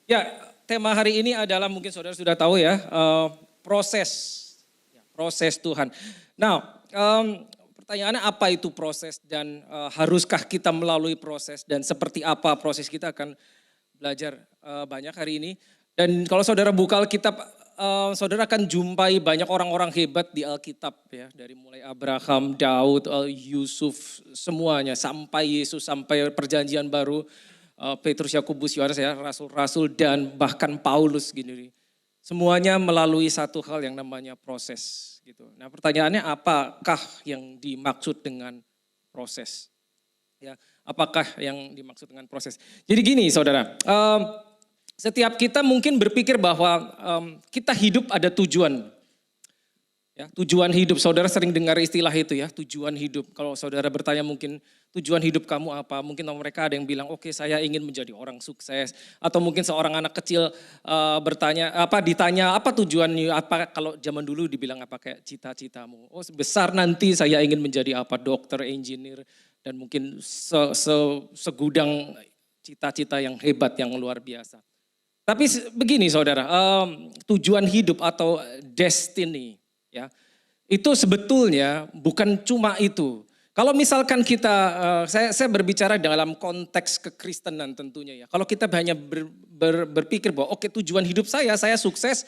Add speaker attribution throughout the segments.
Speaker 1: Ya, tema hari ini adalah mungkin saudara sudah tahu ya, proses, proses Tuhan. Nah, pertanyaannya apa itu proses dan haruskah kita melalui proses dan seperti apa proses, kita akan belajar banyak hari ini. Dan kalau saudara buka Alkitab, saudara akan jumpai banyak orang-orang hebat di Alkitab ya, dari mulai Abraham, Daud, Yusuf, semuanya sampai Yesus, sampai perjanjian baru. Petrus, Yakobus, Yohanes ya, rasul-rasul dan bahkan Paulus gini. Semuanya melalui satu hal yang namanya proses gitu. Nah, pertanyaannya apakah yang dimaksud dengan proses? Ya, apakah yang dimaksud dengan proses? Jadi gini, Saudara, setiap kita mungkin berpikir bahwa kita hidup ada tujuan. Ya, tujuan hidup, saudara sering dengar istilah itu ya, tujuan hidup. Kalau saudara bertanya mungkin tujuan hidup kamu apa? Mungkin mereka ada yang bilang, oke, saya ingin menjadi orang sukses. Atau mungkin seorang anak kecil ditanya apa tujuannya? Apa kalau zaman dulu dibilang apa kayak cita-citamu? Oh, besar nanti saya ingin menjadi apa? Dokter, engineer, dan mungkin segudang cita-cita yang hebat, yang luar biasa. Tapi begini saudara, tujuan hidup atau destiny, ya, itu sebetulnya bukan cuma itu. Kalau misalkan kita, saya berbicara dalam konteks kekristenan tentunya ya. Kalau kita hanya berpikir bahwa oke, tujuan hidup saya sukses,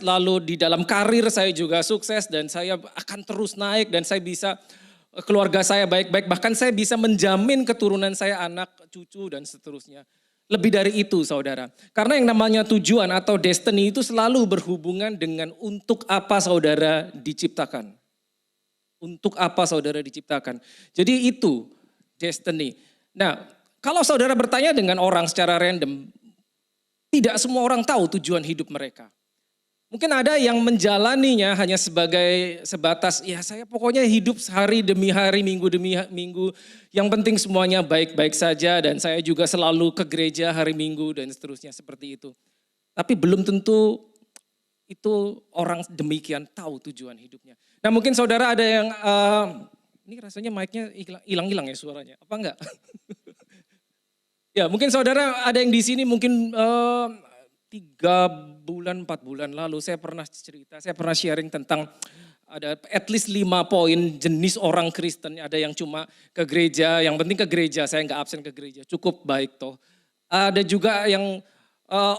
Speaker 1: lalu di dalam karir saya juga sukses dan saya akan terus naik dan saya bisa, keluarga saya baik-baik, bahkan saya bisa menjamin keturunan saya, anak, cucu dan seterusnya. Lebih dari itu saudara, karena yang namanya tujuan atau destiny itu selalu berhubungan dengan untuk apa saudara diciptakan. Untuk apa saudara diciptakan. Jadi itu destiny. Nah, kalau saudara bertanya dengan orang secara random, tidak semua orang tahu tujuan hidup mereka. Mungkin ada yang menjalaninya hanya sebatas, ya saya pokoknya hidup hari demi hari, minggu demi minggu. Yang penting semuanya baik-baik saja dan saya juga selalu ke gereja hari Minggu dan seterusnya seperti itu. Tapi belum tentu itu orang demikian tahu tujuan hidupnya. Nah mungkin saudara ada yang, ini rasanya mic-nya hilang-hilang ya suaranya, apa enggak? Ya mungkin saudara ada yang di sini mungkin 3 bulan, 4 bulan lalu saya pernah cerita, saya pernah sharing tentang ada at least 5 poin jenis orang Kristen. Ada yang cuma ke gereja, yang penting ke gereja, saya nggak absen ke gereja, cukup baik toh. Ada juga yang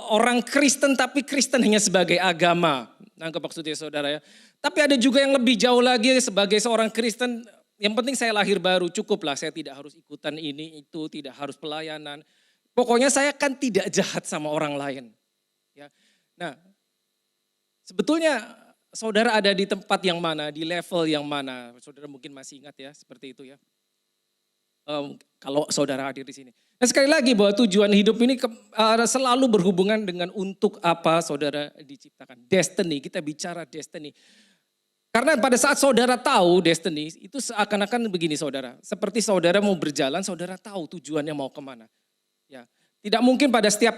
Speaker 1: orang Kristen tapi Kristen hanya sebagai agama. Nangkep maksudnya saudara ya. Tapi ada juga yang lebih jauh lagi sebagai seorang Kristen, yang penting saya lahir baru, cukuplah saya tidak harus ikutan ini, itu, tidak harus pelayanan. Pokoknya saya kan tidak jahat sama orang lain. Ya. Nah, sebetulnya saudara ada di tempat yang mana, di level yang mana? Saudara mungkin masih ingat ya, seperti itu ya. Kalau saudara hadir di sini. Nah sekali lagi bahwa tujuan hidup ini selalu berhubungan dengan untuk apa saudara diciptakan. Destiny, kita bicara destiny. Karena pada saat saudara tahu destiny, itu seakan-akan begini saudara. Seperti saudara mau berjalan, saudara tahu tujuannya mau kemana. Ya. Tidak mungkin pada setiap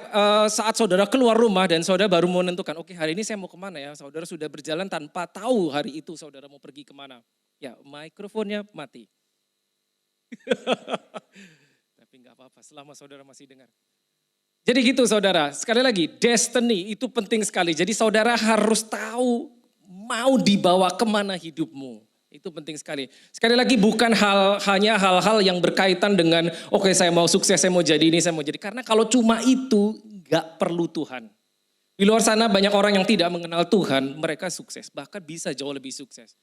Speaker 1: saat saudara keluar rumah dan saudara baru mau menentukan, oke hari ini saya mau kemana ya. Saudara sudah berjalan tanpa tahu hari itu saudara mau pergi kemana. Ya mikrofonnya mati. Tapi nggak apa-apa selama saudara masih dengar. Jadi gitu saudara, sekali lagi destiny itu penting sekali. Jadi saudara harus tahu mau dibawa kemana hidupmu. Itu penting sekali. Sekali lagi bukan hanya hal-hal yang berkaitan dengan oke, saya mau sukses, saya mau jadi ini, saya mau jadi. Karena kalau cuma itu gak perlu Tuhan. Di luar sana banyak orang yang tidak mengenal Tuhan, mereka sukses. Bahkan bisa jauh lebih sukses.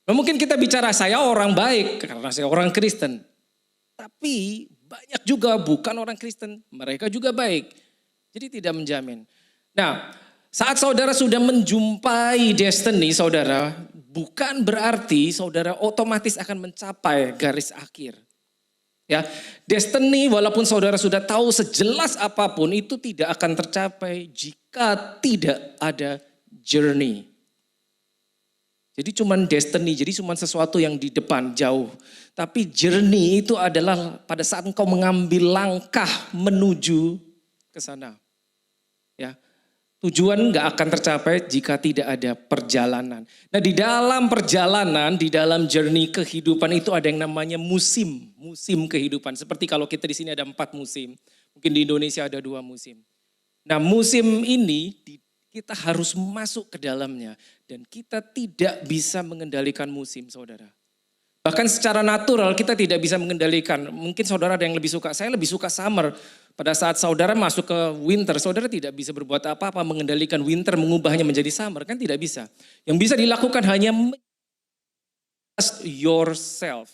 Speaker 1: Nah, mungkin kita bicara saya orang baik karena saya orang Kristen. Tapi banyak juga bukan orang Kristen, mereka juga baik. Jadi tidak menjamin. Nah, saat saudara sudah menjumpai destiny saudara, bukan berarti saudara otomatis akan mencapai garis akhir. Ya, destiny walaupun saudara sudah tahu sejelas apapun itu tidak akan tercapai jika tidak ada journey. Jadi cuman destiny, jadi cuman sesuatu yang di depan jauh. Tapi journey itu adalah pada saat engkau mengambil langkah menuju ke sana. Ya. Tujuan gak akan tercapai jika tidak ada perjalanan. Nah di dalam perjalanan, di dalam journey kehidupan itu ada yang namanya musim kehidupan. Seperti kalau kita di sini ada 4 musim. Mungkin di Indonesia ada 2 musim. Nah musim ini kita harus masuk ke dalamnya. Dan kita tidak bisa mengendalikan musim, saudara. Bahkan secara natural kita tidak bisa mengendalikan. Mungkin saudara ada yang lebih suka, saya lebih suka summer. Pada saat saudara masuk ke winter, saudara tidak bisa berbuat apa-apa mengendalikan winter, mengubahnya menjadi summer. Kan tidak bisa. Yang bisa dilakukan hanya trust yourself.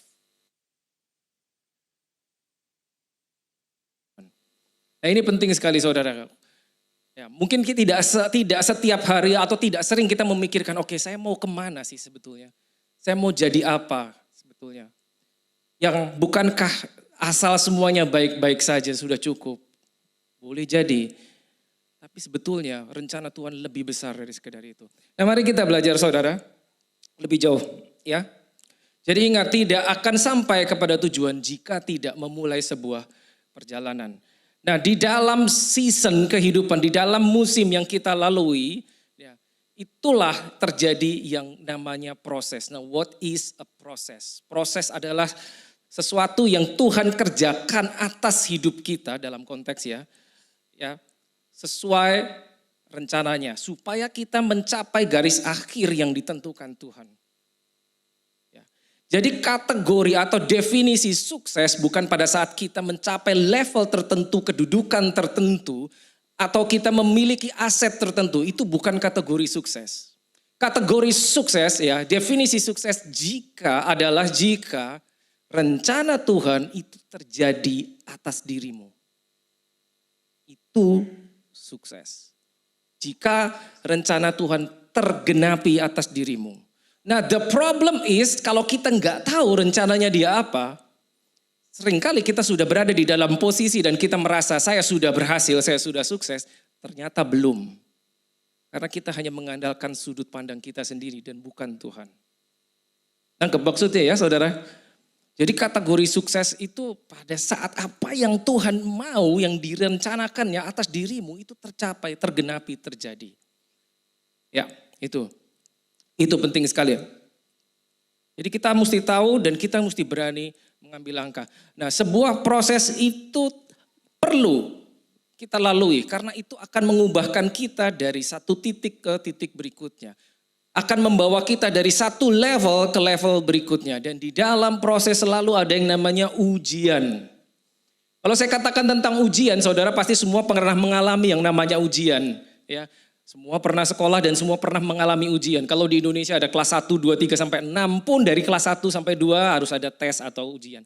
Speaker 1: Nah ini penting sekali saudara. Ya, mungkin kita tidak setiap hari atau tidak sering kita memikirkan, oke, saya mau kemana sih sebetulnya? Saya mau jadi apa sebetulnya? Yang bukankah asal semuanya baik-baik saja sudah cukup? Boleh jadi. Tapi sebetulnya rencana Tuhan lebih besar dari sekedar itu. Nah mari kita belajar saudara, lebih jauh ya. Jadi ingat, tidak akan sampai kepada tujuan jika tidak memulai sebuah perjalanan. Nah di dalam season kehidupan, di dalam musim yang kita lalui, ya, itulah terjadi yang namanya proses. Nah what is a process? Proses adalah sesuatu yang Tuhan kerjakan atas hidup kita dalam konteks ya sesuai rencananya. Supaya kita mencapai garis akhir yang ditentukan Tuhan. Jadi kategori atau definisi sukses bukan pada saat kita mencapai level tertentu, kedudukan tertentu, atau kita memiliki aset tertentu, itu bukan kategori sukses. Kategori sukses ya, definisi sukses adalah jika rencana Tuhan itu terjadi atas dirimu. Itu sukses. Jika rencana Tuhan tergenapi atas dirimu. Nah the problem is kalau kita nggak tahu rencananya dia apa, seringkali kita sudah berada di dalam posisi dan kita merasa saya sudah berhasil, saya sudah sukses, ternyata belum. Karena kita hanya mengandalkan sudut pandang kita sendiri dan bukan Tuhan. Nangkep maksudnya ya saudara? Jadi kategori sukses itu pada saat apa yang Tuhan mau, yang direncanakannya atas dirimu itu tercapai, tergenapi, terjadi. Ya itu. Itu penting sekali. Jadi kita mesti tahu dan kita mesti berani mengambil langkah. Nah sebuah proses itu perlu kita lalui karena itu akan mengubahkan kita dari satu titik ke titik berikutnya. Akan membawa kita dari satu level ke level berikutnya. Dan di dalam proses selalu ada yang namanya ujian. Kalau saya katakan tentang ujian, saudara pasti semua pernah mengalami yang namanya ujian. Ya. Semua pernah sekolah dan semua pernah mengalami ujian. Kalau di Indonesia ada kelas 1, 2, 3, sampai 6 pun dari kelas 1 sampai 2 harus ada tes atau ujian.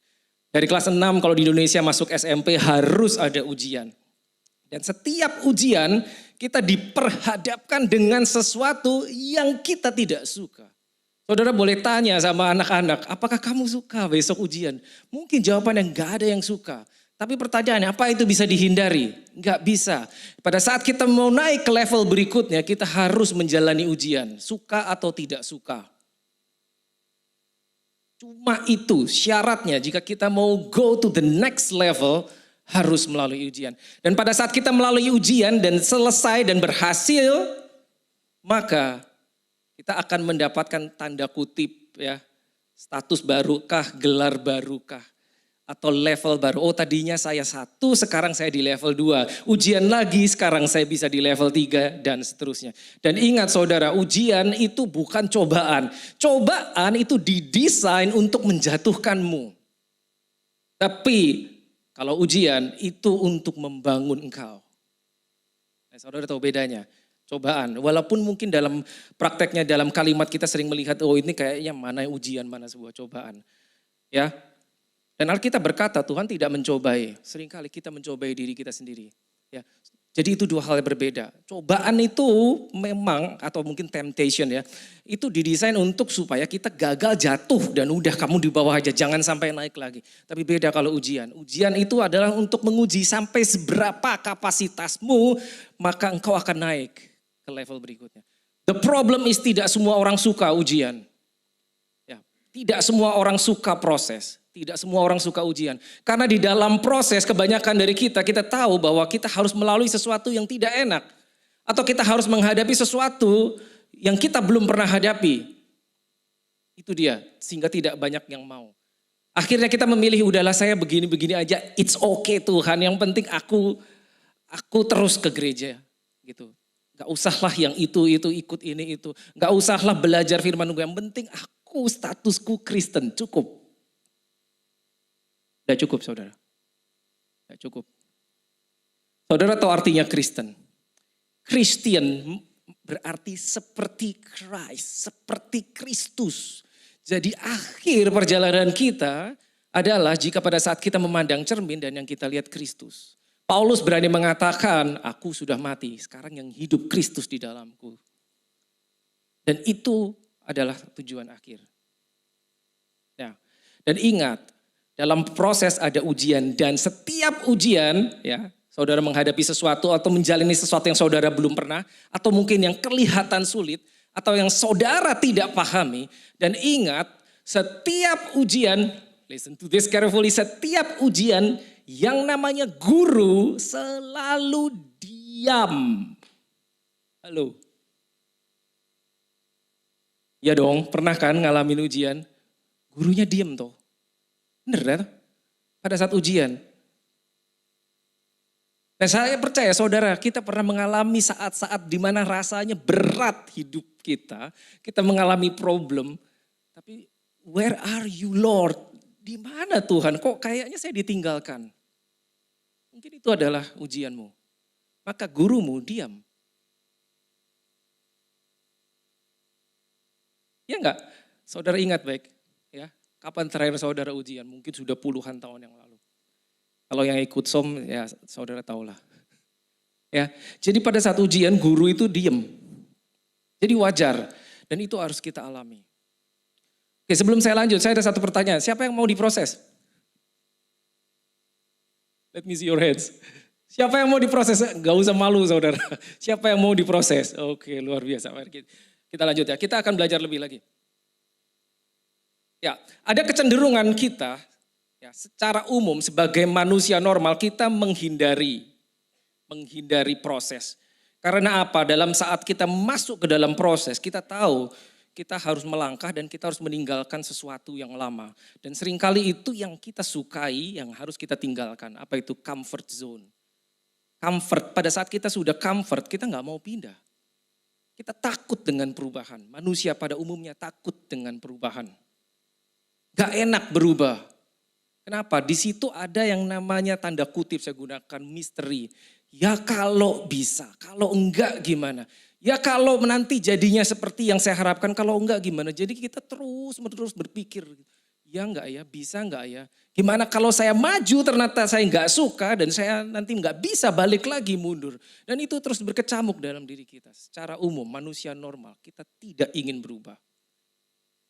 Speaker 1: Dari kelas 6 kalau di Indonesia masuk SMP harus ada ujian. Dan setiap ujian kita diperhadapkan dengan sesuatu yang kita tidak suka. Saudara boleh tanya sama anak-anak, apakah kamu suka besok ujian? Mungkin jawabannya enggak ada yang suka. Tapi pertanyaannya, apa itu bisa dihindari? Enggak bisa. Pada saat kita mau naik ke level berikutnya, kita harus menjalani ujian. Suka atau tidak suka. Cuma itu syaratnya jika kita mau go to the next level, harus melalui ujian. Dan pada saat kita melalui ujian dan selesai dan berhasil, maka kita akan mendapatkan tanda kutip ya, status barukah, gelar barukah. Atau level baru, oh tadinya saya 1, sekarang saya di level 2. Ujian lagi, sekarang saya bisa di level 3 dan seterusnya. Dan ingat saudara, ujian itu bukan cobaan. Cobaan itu didesain untuk menjatuhkanmu. Tapi kalau ujian itu untuk membangun engkau. Nah, saudara tahu bedanya. Cobaan, walaupun mungkin dalam prakteknya, dalam kalimat kita sering melihat, oh ini kayaknya mana ujian, mana sebuah cobaan. Ya. Dan Alkitab berkata Tuhan tidak mencobai, seringkali kita mencobai diri kita sendiri. Ya, jadi itu 2 hal yang berbeda. Cobaan itu memang atau mungkin temptation ya, itu didesain untuk supaya kita gagal jatuh dan udah kamu di bawah aja, jangan sampai naik lagi. Tapi beda kalau ujian. Ujian itu adalah untuk menguji sampai seberapa kapasitasmu, maka engkau akan naik ke level berikutnya. The problem is tidak semua orang suka ujian. Ya, tidak semua orang suka proses. Tidak semua orang suka ujian. Karena di dalam proses kebanyakan dari kita tahu bahwa kita harus melalui sesuatu yang tidak enak. Atau kita harus menghadapi sesuatu yang kita belum pernah hadapi. Itu dia, sehingga tidak banyak yang mau. Akhirnya kita memilih udahlah saya begini-begini aja, it's okay Tuhan. Yang penting aku terus ke gereja gitu. Gak usahlah yang itu ikut ini itu. Gak usahlah belajar firman gue. Yang penting aku statusku Kristen cukup. Udah cukup saudara. Udah cukup. Saudara tahu artinya Kristen. Christian berarti seperti Christ, seperti Kristus. Jadi akhir perjalanan kita adalah jika pada saat kita memandang cermin dan yang kita lihat Kristus. Paulus berani mengatakan, aku sudah mati, sekarang yang hidup Kristus di dalamku. Dan itu adalah tujuan akhir. Nah, dan ingat, dalam proses ada ujian dan setiap ujian, ya, saudara menghadapi sesuatu atau menjalani sesuatu yang saudara belum pernah, atau mungkin yang kelihatan sulit, atau yang saudara tidak pahami. Dan ingat, setiap ujian, listen to this carefully, setiap ujian yang namanya guru selalu diam. Halo. Ya dong, pernah kan ngalamin ujian? Gurunya diam toh. Bener kan? Pada saat ujian. Nah saya percaya saudara, kita pernah mengalami saat-saat di mana rasanya berat hidup kita. Kita mengalami problem. Tapi where are you Lord? Di mana Tuhan? Kok kayaknya saya ditinggalkan? Mungkin itu adalah ujianmu. Maka gurumu diam. Ya enggak? Saudara ingat baik. Ya, kapan terakhir saudara ujian? Mungkin sudah puluhan tahun yang lalu. Kalau yang ikut SOM ya saudara tahulah. Ya, jadi pada saat ujian guru itu diam. Jadi wajar. Dan itu harus kita alami. Oke, sebelum saya lanjut, saya ada satu pertanyaan. Siapa yang mau diproses? Let me see your hands. Siapa yang mau diproses? Gak usah malu saudara. Siapa yang mau diproses? Oke, luar biasa. Kita lanjut ya. Kita akan belajar lebih lagi. Ya, ada kecenderungan kita, ya, secara umum sebagai manusia normal kita menghindari proses. Karena apa? Dalam saat kita masuk ke dalam proses, kita tahu kita harus melangkah dan kita harus meninggalkan sesuatu yang lama. Dan seringkali itu yang kita sukai, yang harus kita tinggalkan. Apa itu? Comfort zone. Comfort, pada saat kita sudah comfort, kita nggak mau pindah. Kita takut dengan perubahan. Manusia pada umumnya takut dengan perubahan. Gak enak berubah. Kenapa? Di situ ada yang namanya tanda kutip, saya gunakan misteri. Ya kalau bisa, kalau enggak gimana? Ya kalau nanti jadinya seperti yang saya harapkan, kalau enggak gimana? Jadi kita terus berpikir, ya enggak ya, bisa enggak ya? Gimana kalau saya maju ternyata saya enggak suka dan saya nanti enggak bisa balik lagi mundur. Dan itu terus berkecamuk dalam diri kita. Secara umum manusia normal kita tidak ingin berubah.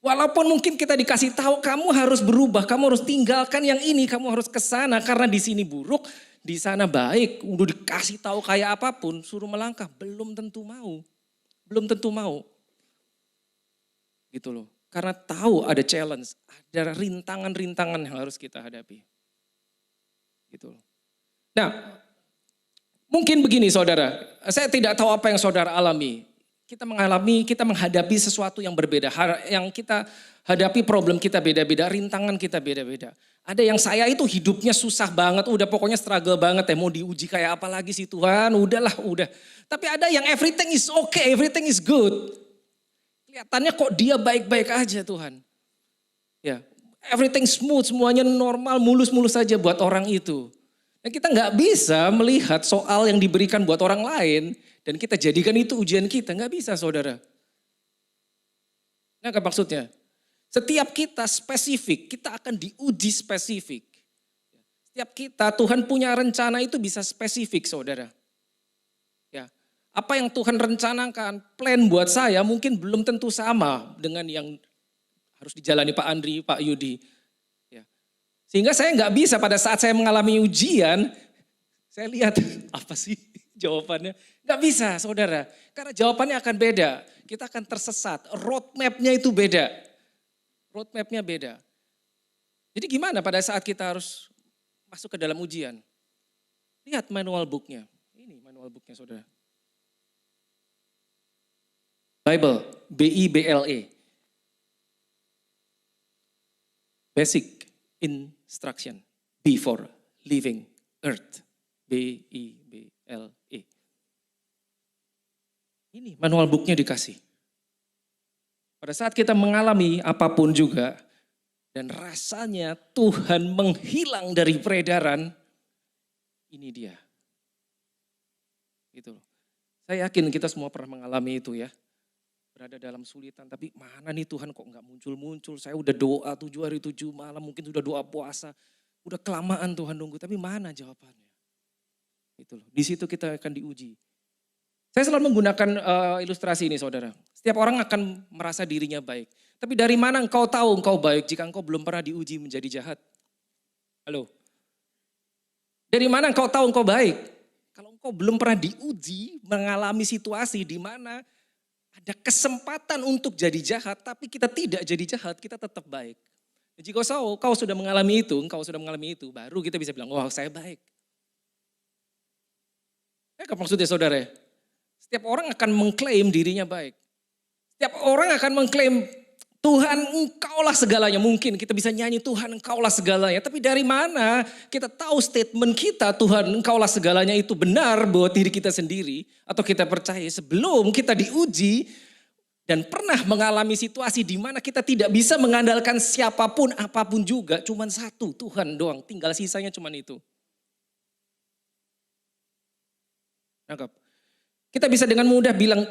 Speaker 1: Walaupun mungkin kita dikasih tahu kamu harus berubah, kamu harus tinggalkan yang ini, kamu harus ke sana karena di sini buruk, di sana baik. Udah dikasih tahu kayak apapun, suruh melangkah, belum tentu mau. Belum tentu mau. Gitu loh. Karena tahu ada challenge, ada rintangan-rintangan yang harus kita hadapi. Gitu loh. Nah, mungkin begini saudara, saya tidak tahu apa yang saudara alami. Kita menghadapi sesuatu yang berbeda. Yang kita hadapi problem kita beda-beda, rintangan kita beda-beda. Ada yang saya itu hidupnya susah banget, udah pokoknya struggle banget ya. Mau diuji kayak apa lagi sih Tuhan, udahlah udah. Tapi ada yang everything is okay, everything is good. Kelihatannya kok dia baik-baik aja Tuhan. Ya, everything smooth, semuanya normal, mulus-mulus saja buat orang itu. Dan kita nggak bisa melihat soal yang diberikan buat orang lain dan kita jadikan itu ujian kita, nggak bisa saudara. Nah, apa maksudnya? Setiap kita spesifik, kita akan diuji spesifik. Setiap kita, Tuhan punya rencana itu bisa spesifik saudara. Ya, apa yang Tuhan rencanakan, plan buat saya mungkin belum tentu sama dengan yang harus dijalani Pak Andri, Pak Yudi. Sehingga saya nggak bisa pada saat saya mengalami ujian, saya lihat apa sih jawabannya. Nggak bisa saudara, karena jawabannya akan beda. Kita akan tersesat, roadmap-nya itu beda. Roadmap-nya beda. Jadi gimana pada saat kita harus masuk ke dalam ujian? Lihat manual book-nya. Ini manual book-nya saudara. Bible, B-I-B-L-E. Basic. instruction before leaving earth. Bible. Ini manual booknya dikasih. Pada saat kita mengalami apapun juga, dan rasanya Tuhan menghilang dari peredaran, ini dia. Gitu loh. Saya yakin kita semua pernah mengalami itu ya. Berada dalam sulitan, tapi mana nih Tuhan kok nggak muncul-muncul. Saya udah doa 7 hari 7 malam, mungkin sudah doa puasa. Udah kelamaan Tuhan nunggu, tapi mana jawabannya? Gitu loh. Di situ kita akan diuji. Saya selalu menggunakan ilustrasi ini saudara. Setiap orang akan merasa dirinya baik. Tapi dari mana engkau tahu engkau baik jika engkau belum pernah diuji menjadi jahat? Halo? Dari mana engkau tahu engkau baik? Kalau engkau belum pernah diuji, mengalami situasi di mana ada kesempatan untuk jadi jahat, tapi kita tidak jadi jahat, kita tetap baik. Jika kau sudah mengalami itu, baru kita bisa bilang, wah saya baik. Apa maksudnya saudara? Setiap orang akan mengklaim dirinya baik. Setiap orang akan mengklaim, Tuhan engkaulah segalanya. Mungkin kita bisa nyanyi Tuhan engkaulah segalanya. Tapi dari mana kita tahu statement kita Tuhan engkaulah segalanya itu benar buat diri kita sendiri. Atau kita percaya sebelum kita diuji dan pernah mengalami situasi di mana kita tidak bisa mengandalkan siapapun apapun juga. Cuman satu Tuhan doang, tinggal sisanya cuman itu. Nangkap? Kita bisa dengan mudah bilang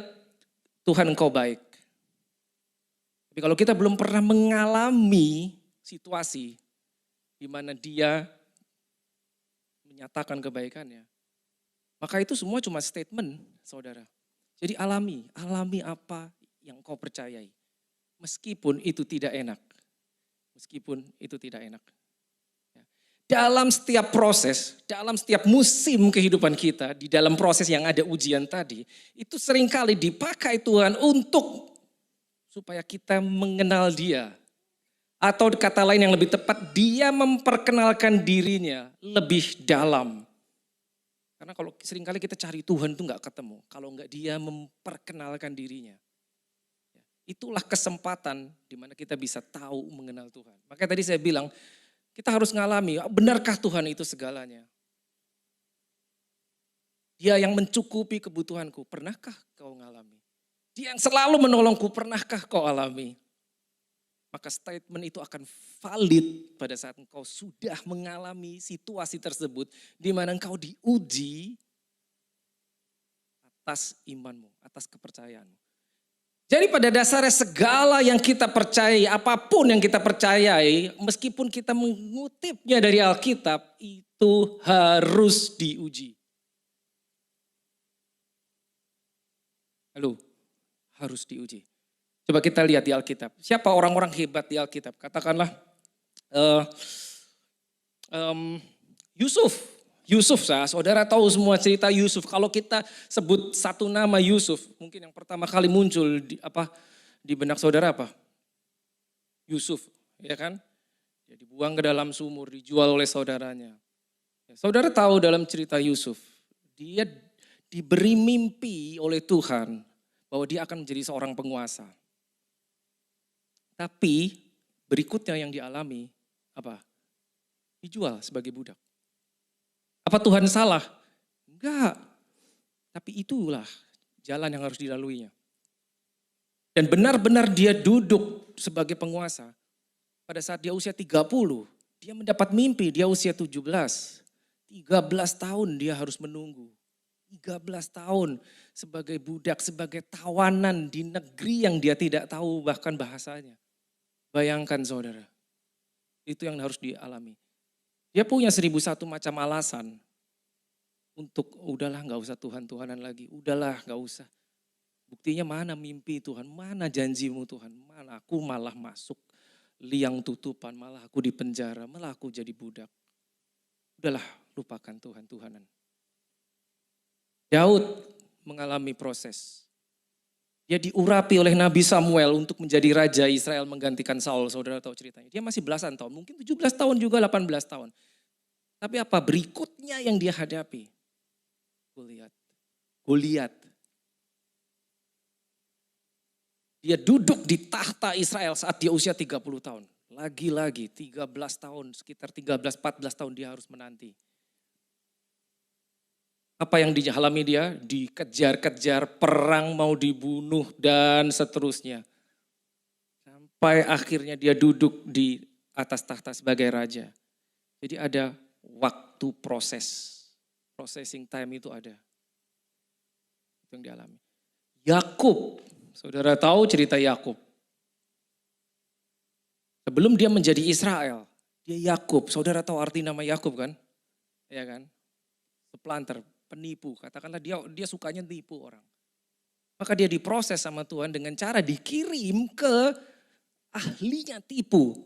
Speaker 1: Tuhan engkau baik. Tapi kalau kita belum pernah mengalami situasi di mana dia menyatakan kebaikannya, maka itu semua cuma statement, saudara. Jadi alami apa yang kau percayai. Meskipun itu tidak enak. Dalam setiap proses, dalam setiap musim kehidupan kita, di dalam proses yang ada ujian tadi, itu seringkali dipakai Tuhan untuk supaya kita mengenal Dia. Atau kata lain yang lebih tepat, Dia memperkenalkan dirinya lebih dalam. Karena kalau seringkali kita cari Tuhan itu gak ketemu, kalau enggak Dia memperkenalkan dirinya. Itulah kesempatan di mana kita bisa tahu mengenal Tuhan. Makanya tadi saya bilang, kita harus ngalami, benarkah Tuhan itu segalanya? Dia yang mencukupi kebutuhanku, pernahkah kau ngalami? Dia yang selalu menolongku, pernahkah kau alami? Maka statement itu akan valid pada saat engkau sudah mengalami situasi tersebut, di mana engkau diuji atas imanmu, atas kepercayaanmu. Jadi pada dasarnya segala yang kita percayai, apapun yang kita percayai, meskipun kita mengutipnya dari Alkitab, itu harus diuji. Halo, harus diuji. Coba kita lihat di Alkitab. Siapa orang-orang hebat di Alkitab? Katakanlah Yusuf, saudara tahu semua cerita Yusuf. Kalau kita sebut satu nama Yusuf, mungkin yang pertama kali muncul di benak saudara apa? Yusuf, ya kan? Dia dibuang ke dalam sumur, dijual oleh saudaranya. Saudara tahu dalam cerita Yusuf, dia diberi mimpi oleh Tuhan bahwa dia akan menjadi seorang penguasa. Tapi berikutnya yang dialami apa? Dijual sebagai budak. Apa Tuhan salah? Enggak. Tapi itulah jalan yang harus dilaluinya. Dan benar-benar dia duduk sebagai penguasa. Pada saat dia usia 30, dia mendapat mimpi, dia usia 17. 13 tahun dia harus menunggu. 13 tahun sebagai budak, sebagai tawanan di negeri yang dia tidak tahu bahkan bahasanya. Bayangkan saudara, itu yang harus dialami. Dia punya 1001 macam alasan untuk udahlah gak usah Tuhan-Tuhanan lagi, udahlah gak usah. Buktinya mana mimpi Tuhan, mana janjimu Tuhan, mana aku malah masuk liang tutupan, malah aku di penjara, malah aku jadi budak. Udahlah lupakan Tuhan-Tuhanan. Daud mengalami proses. Dia diurapi oleh Nabi Samuel untuk menjadi raja Israel menggantikan Saul. Saudara tahu ceritanya. Dia masih belasan tahun, mungkin 17 tahun juga 18 tahun. Tapi apa berikutnya yang dia hadapi? Goliat. Dia duduk di tahta Israel saat dia usia 30 tahun. Lagi-lagi 13 tahun, sekitar 13-14 tahun dia harus menanti. Apa yang dialami dia? Dikejar-kejar, perang, mau dibunuh, dan seterusnya. Sampai akhirnya dia duduk di atas tahta sebagai raja. Jadi ada waktu proses. Processing time itu ada. Itu yang dialami. Yakub, saudara tahu cerita Yakub. Sebelum dia menjadi Israel, dia Yakub. Saudara tahu arti nama Yakub kan? Ya kan? Supplanter, penipu. Katakanlah dia sukanya tipu orang. Maka dia diproses sama Tuhan dengan cara dikirim ke ahlinya tipu.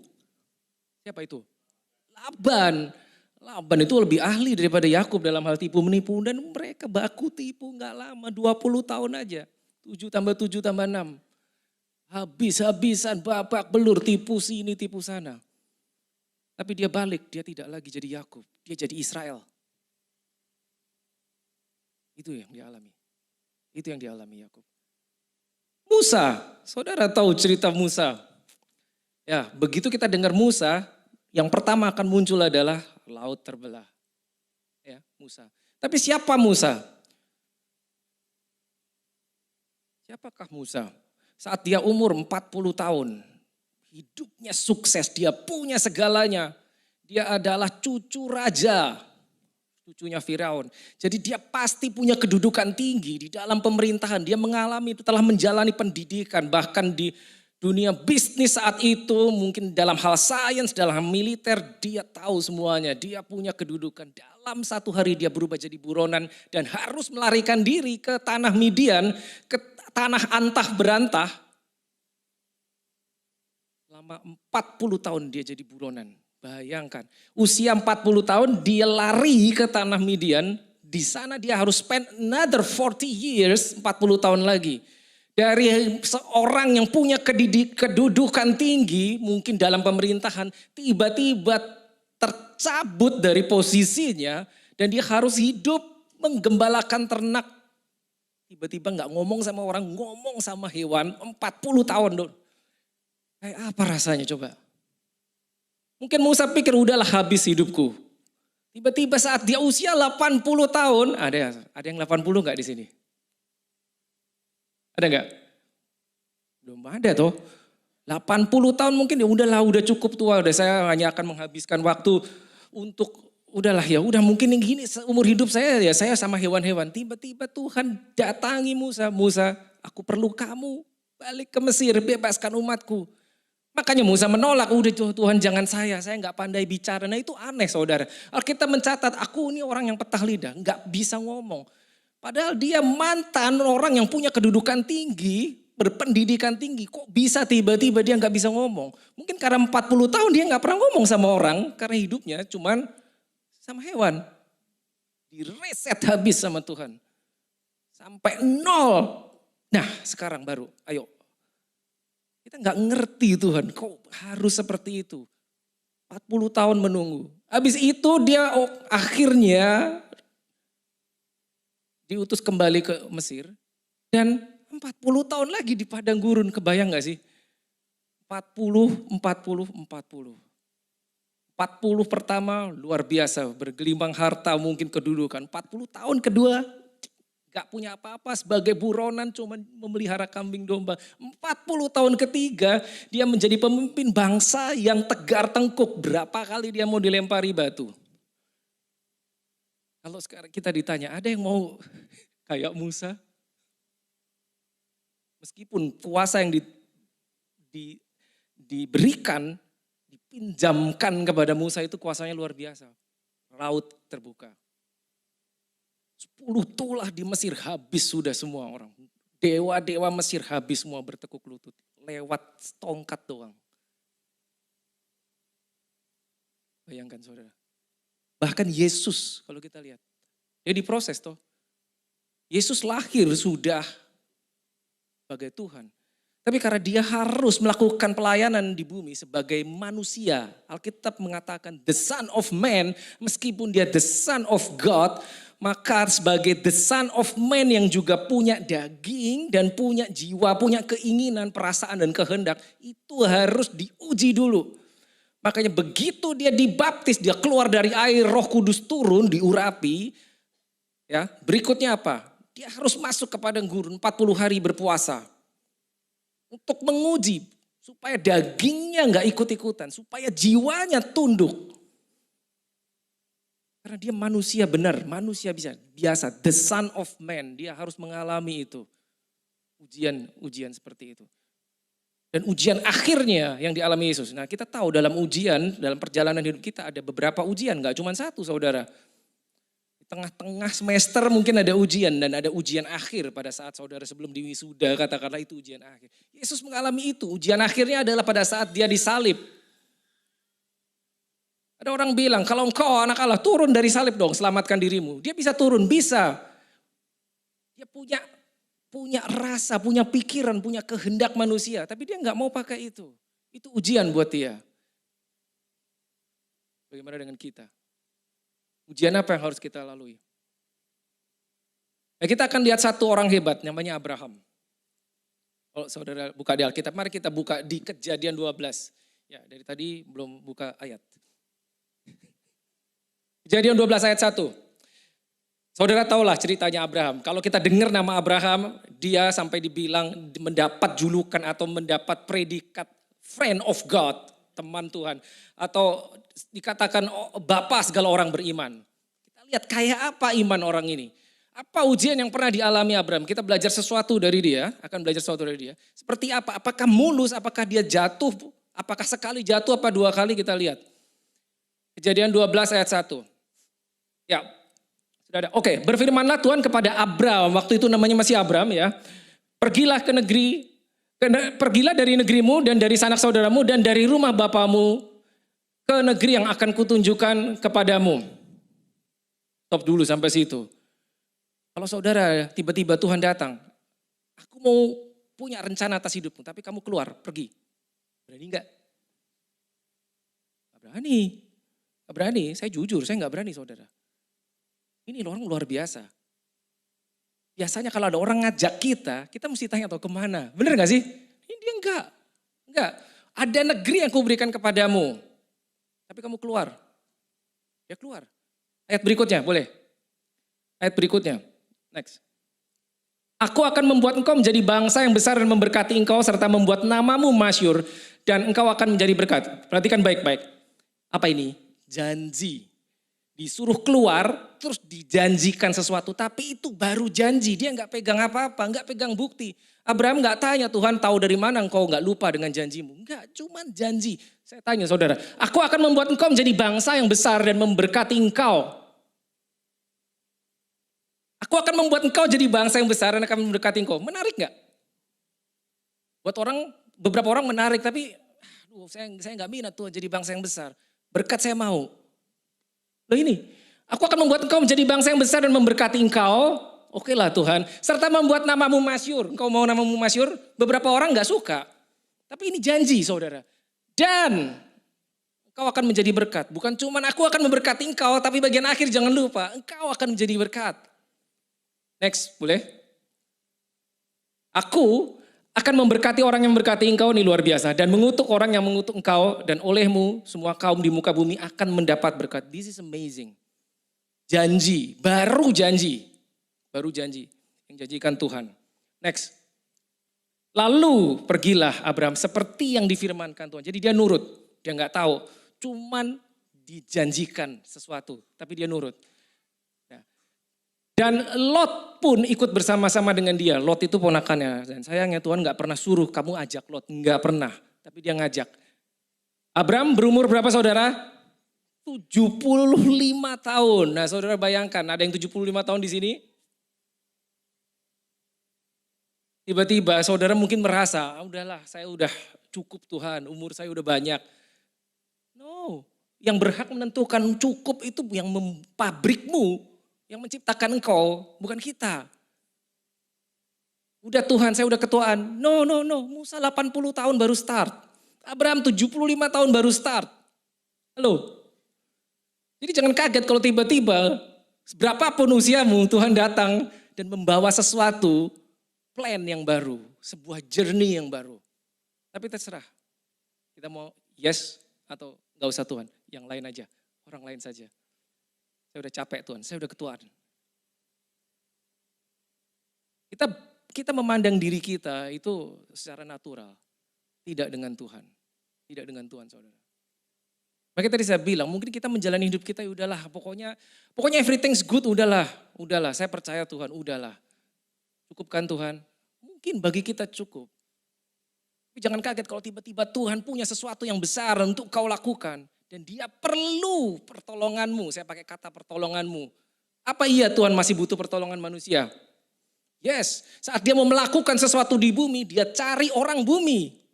Speaker 1: Siapa itu? Laban. Laban itu lebih ahli daripada Yakub dalam hal tipu menipu. Dan mereka baku tipu gak lama, 20 tahun aja. 7 tambah 7 tambah 6. Habis-habisan babak belur, tipu sini tipu sana. Tapi dia balik, dia tidak lagi jadi Yakub, dia jadi Israel. Itu yang dialami. Itu yang dialami Yakub. Musa, saudara tahu cerita Musa. Ya, begitu kita dengar Musa, yang pertama akan muncul adalah laut terbelah. Ya, Musa. Tapi siapa Musa? Siapakah Musa? Saat dia umur 40 tahun, hidupnya sukses, dia punya segalanya. Dia adalah cucu raja, cucunya Firaun. Jadi dia pasti punya kedudukan tinggi di dalam pemerintahan. Dia mengalami, telah menjalani pendidikan, bahkan di dunia bisnis saat itu, mungkin dalam hal sains, dalam hal militer, dia tahu semuanya. Dia punya kedudukan. Dalam satu hari dia berubah jadi buronan dan harus melarikan diri ke tanah Midian, ke tanah antah berantah. Selama 40 tahun dia jadi buronan. Bayangkan, usia 40 tahun dia lari ke tanah Midian. Di sana dia harus spend another 40 years, 40 tahun lagi. Dari seorang yang punya kedudukan tinggi, mungkin dalam pemerintahan, tiba-tiba tercabut dari posisinya. Dan dia harus hidup menggembalakan ternak. Tiba-tiba gak ngomong sama orang, ngomong sama hewan 40 tahun. Kayak apa rasanya coba? Mungkin Musa pikir udahlah habis hidupku. Tiba-tiba saat dia usia 80 tahun, ada yang 80 gak di sini? Ada gak? Belum ada toh. 80 tahun mungkin ya udahlah, udah cukup tua, udah saya hanya akan menghabiskan waktu untuk udahlah ya, udah mungkin yang gini umur hidup saya ya saya sama hewan-hewan. Tiba-tiba Tuhan datangi Musa, Musa aku perlu kamu balik ke Mesir, bebaskan umatku. Makanya Musa menolak, udah Tuhan jangan saya gak pandai bicara. Nah itu aneh saudara. Alkitab mencatat aku ini orang yang petah lidah, gak bisa ngomong. Padahal dia mantan orang yang punya kedudukan tinggi, berpendidikan tinggi. Kok bisa tiba-tiba dia gak bisa ngomong. Mungkin karena 40 tahun dia gak pernah ngomong sama orang, karena hidupnya cuman sama hewan. Direset habis sama Tuhan. Sampai nol. Nah sekarang baru, ayo. Kita gak ngerti Tuhan, kok harus seperti itu. 40 tahun menunggu. Habis itu dia akhirnya diutus kembali ke Mesir. Dan 40 tahun lagi di padang gurun, kebayang gak sih? 40 pertama luar biasa, bergelimang harta mungkin kedudukan. 40 tahun kedua gak punya apa-apa sebagai buronan, cuma memelihara kambing domba. 40 tahun ketiga dia menjadi pemimpin bangsa yang tegar tengkuk. Berapa kali dia mau dilempari batu. Kalau sekarang kita ditanya, ada yang mau kayak Musa? Meskipun kuasa yang diberikan, dipinjamkan kepada Musa itu kuasanya luar biasa. Laut terbuka. 10 tulah di Mesir habis sudah semua orang. Dewa-dewa Mesir habis semua bertekuk lutut. Lewat tongkat doang. Bayangkan saudara. Bahkan Yesus kalau kita lihat. Dia diproses toh. Yesus lahir sudah sebagai Tuhan. Tapi karena dia harus melakukan pelayanan di bumi sebagai manusia. Alkitab mengatakan the son of man, meskipun dia the son of God, maka sebagai the son of man yang juga punya daging dan punya jiwa, punya keinginan, perasaan dan kehendak, itu harus diuji dulu. Makanya begitu dia dibaptis, dia keluar dari air, Roh Kudus turun, diurapi. Ya, berikutnya apa? Dia harus masuk ke padang gurun 40 hari berpuasa. Untuk menguji supaya dagingnya nggak ikut-ikutan, supaya jiwanya tunduk. Karena dia manusia benar, manusia biasa, the son of man, dia harus mengalami itu. Ujian seperti itu. Dan ujian akhirnya yang dialami Yesus. Nah kita tahu dalam ujian, dalam perjalanan hidup kita ada beberapa ujian, gak cuma satu saudara. Di tengah-tengah semester mungkin ada ujian dan ada ujian akhir pada saat saudara sebelum diwisuda, katakanlah itu ujian akhir. Yesus mengalami itu, ujian akhirnya adalah pada saat dia disalib. Ada orang bilang kalau engkau anak Allah turun dari salib dong, selamatkan dirimu. Dia bisa turun, bisa. Dia punya rasa, punya pikiran, punya kehendak manusia. Tapi dia nggak mau pakai itu. Itu ujian buat dia. Bagaimana dengan kita? Ujian apa yang harus kita lalui? Nah, kita akan lihat satu orang hebat, namanya Abraham. Kalau saudara buka di Alkitab, mari kita buka di Kejadian 12. Ya, dari tadi belum buka ayat. Kejadian 12 ayat 1. Saudara tahulah ceritanya Abraham. Kalau kita dengar nama Abraham, dia sampai dibilang mendapat julukan atau mendapat predikat friend of God, teman Tuhan. Atau dikatakan bapa segala orang beriman. Kita lihat kayak apa iman orang ini. Apa ujian yang pernah dialami Abraham? Kita belajar sesuatu dari dia, akan belajar sesuatu dari dia. Seperti apa? Apakah mulus? Apakah dia jatuh? Apakah sekali jatuh apa dua kali? Kita lihat. Kejadian 12 ayat 1. Ya. Sudah ada. Oke, berfirmanlah Tuhan kepada Abram, waktu itu namanya masih Abram ya. Pergilah dari negerimu dan dari sanak saudaramu dan dari rumah bapamu ke negeri yang akan kutunjukkan kepadamu. Stop dulu sampai situ. Kalau saudara tiba-tiba Tuhan datang, aku mau punya rencana atas hidupmu, tapi kamu keluar, pergi. Berani enggak? Gak berani. Gak berani, saya jujur, saya gak berani saudara. Ini orang luar biasa. Biasanya kalau ada orang ngajak kita mesti tanya atau kemana. Bener gak sih? Ini dia enggak. Ada negeri yang kuberikan kepadamu. Tapi kamu keluar. Dia keluar. Ayat berikutnya, boleh? Ayat berikutnya, next. Aku akan membuat engkau menjadi bangsa yang besar dan memberkati engkau serta membuat namamu masyhur dan engkau akan menjadi berkat. Perhatikan baik-baik. Apa ini? Janji. Disuruh keluar, terus dijanjikan sesuatu. Tapi itu baru janji, dia nggak pegang apa-apa, nggak pegang bukti. Abraham nggak tanya, Tuhan tahu dari mana engkau nggak lupa dengan janjimu. Nggak, cuman janji. Saya tanya saudara, aku akan membuat engkau menjadi bangsa yang besar dan memberkati engkau. Aku akan membuat engkau jadi bangsa yang besar dan akan memberkati engkau. Menarik nggak? Buat beberapa orang menarik, tapi saya nggak minat tuh jadi bangsa yang besar. Berkat saya mau. Loh ini, aku akan membuat engkau menjadi bangsa yang besar dan memberkati engkau. Oke lah Tuhan. Serta membuat namamu masyhur. Engkau mau namamu masyhur? Beberapa orang gak suka. Tapi ini janji saudara. Dan engkau akan menjadi berkat. Bukan cuma aku akan memberkati engkau, tapi bagian akhir jangan lupa. Engkau akan menjadi berkat. Next, boleh? Aku akan memberkati orang yang memberkati engkau, ini luar biasa. Dan mengutuk orang yang mengutuk engkau, dan olehmu semua kaum di muka bumi akan mendapat berkat. This is amazing. Janji, baru janji. Baru janji, yang janjikan Tuhan. Next. Lalu pergilah Abraham seperti yang difirmankan Tuhan. Jadi dia nurut, dia gak tahu. Cuman dijanjikan sesuatu, tapi dia nurut. Dan Lot pun ikut bersama-sama dengan dia. Lot itu ponakannya. Dan sayangnya Tuhan gak pernah suruh kamu ajak Lot. Gak pernah. Tapi dia ngajak. Abraham berumur berapa saudara? 75 tahun. Nah saudara bayangkan ada yang 75 tahun di sini. Tiba-tiba saudara mungkin merasa, udahlah saya udah cukup Tuhan. Umur saya udah banyak. No. Yang berhak menentukan cukup itu yang pabrikmu. Yang menciptakan engkau, bukan kita. Udah Tuhan, saya udah ketuaan. No. Musa 80 tahun baru start. Abraham 75 tahun baru start. Halo. Jadi jangan kaget kalau tiba-tiba, berapapun usiamu, Tuhan datang dan membawa sesuatu, plan yang baru. Sebuah journey yang baru. Tapi terserah. Kita mau yes atau Gak usah Tuhan, yang lain aja, orang lain saja. Saya udah capek Tuhan, saya udah ketuaan. Kita memandang diri kita itu secara natural, tidak dengan Tuhan. Tidak dengan Tuhan, saudara. Makanya tadi saya bilang, mungkin kita menjalani hidup kita, ya udahlah, pokoknya everything's good, udahlah, saya percaya Tuhan, udahlah. Cukupkan Tuhan? Mungkin bagi kita cukup. Tapi jangan kaget kalau tiba-tiba Tuhan punya sesuatu yang besar untuk kau lakukan. Dan dia perlu pertolonganmu, saya pakai kata pertolonganmu. Apa iya Tuhan masih butuh pertolongan manusia? Yes, saat dia mau melakukan sesuatu di bumi, dia cari orang bumi.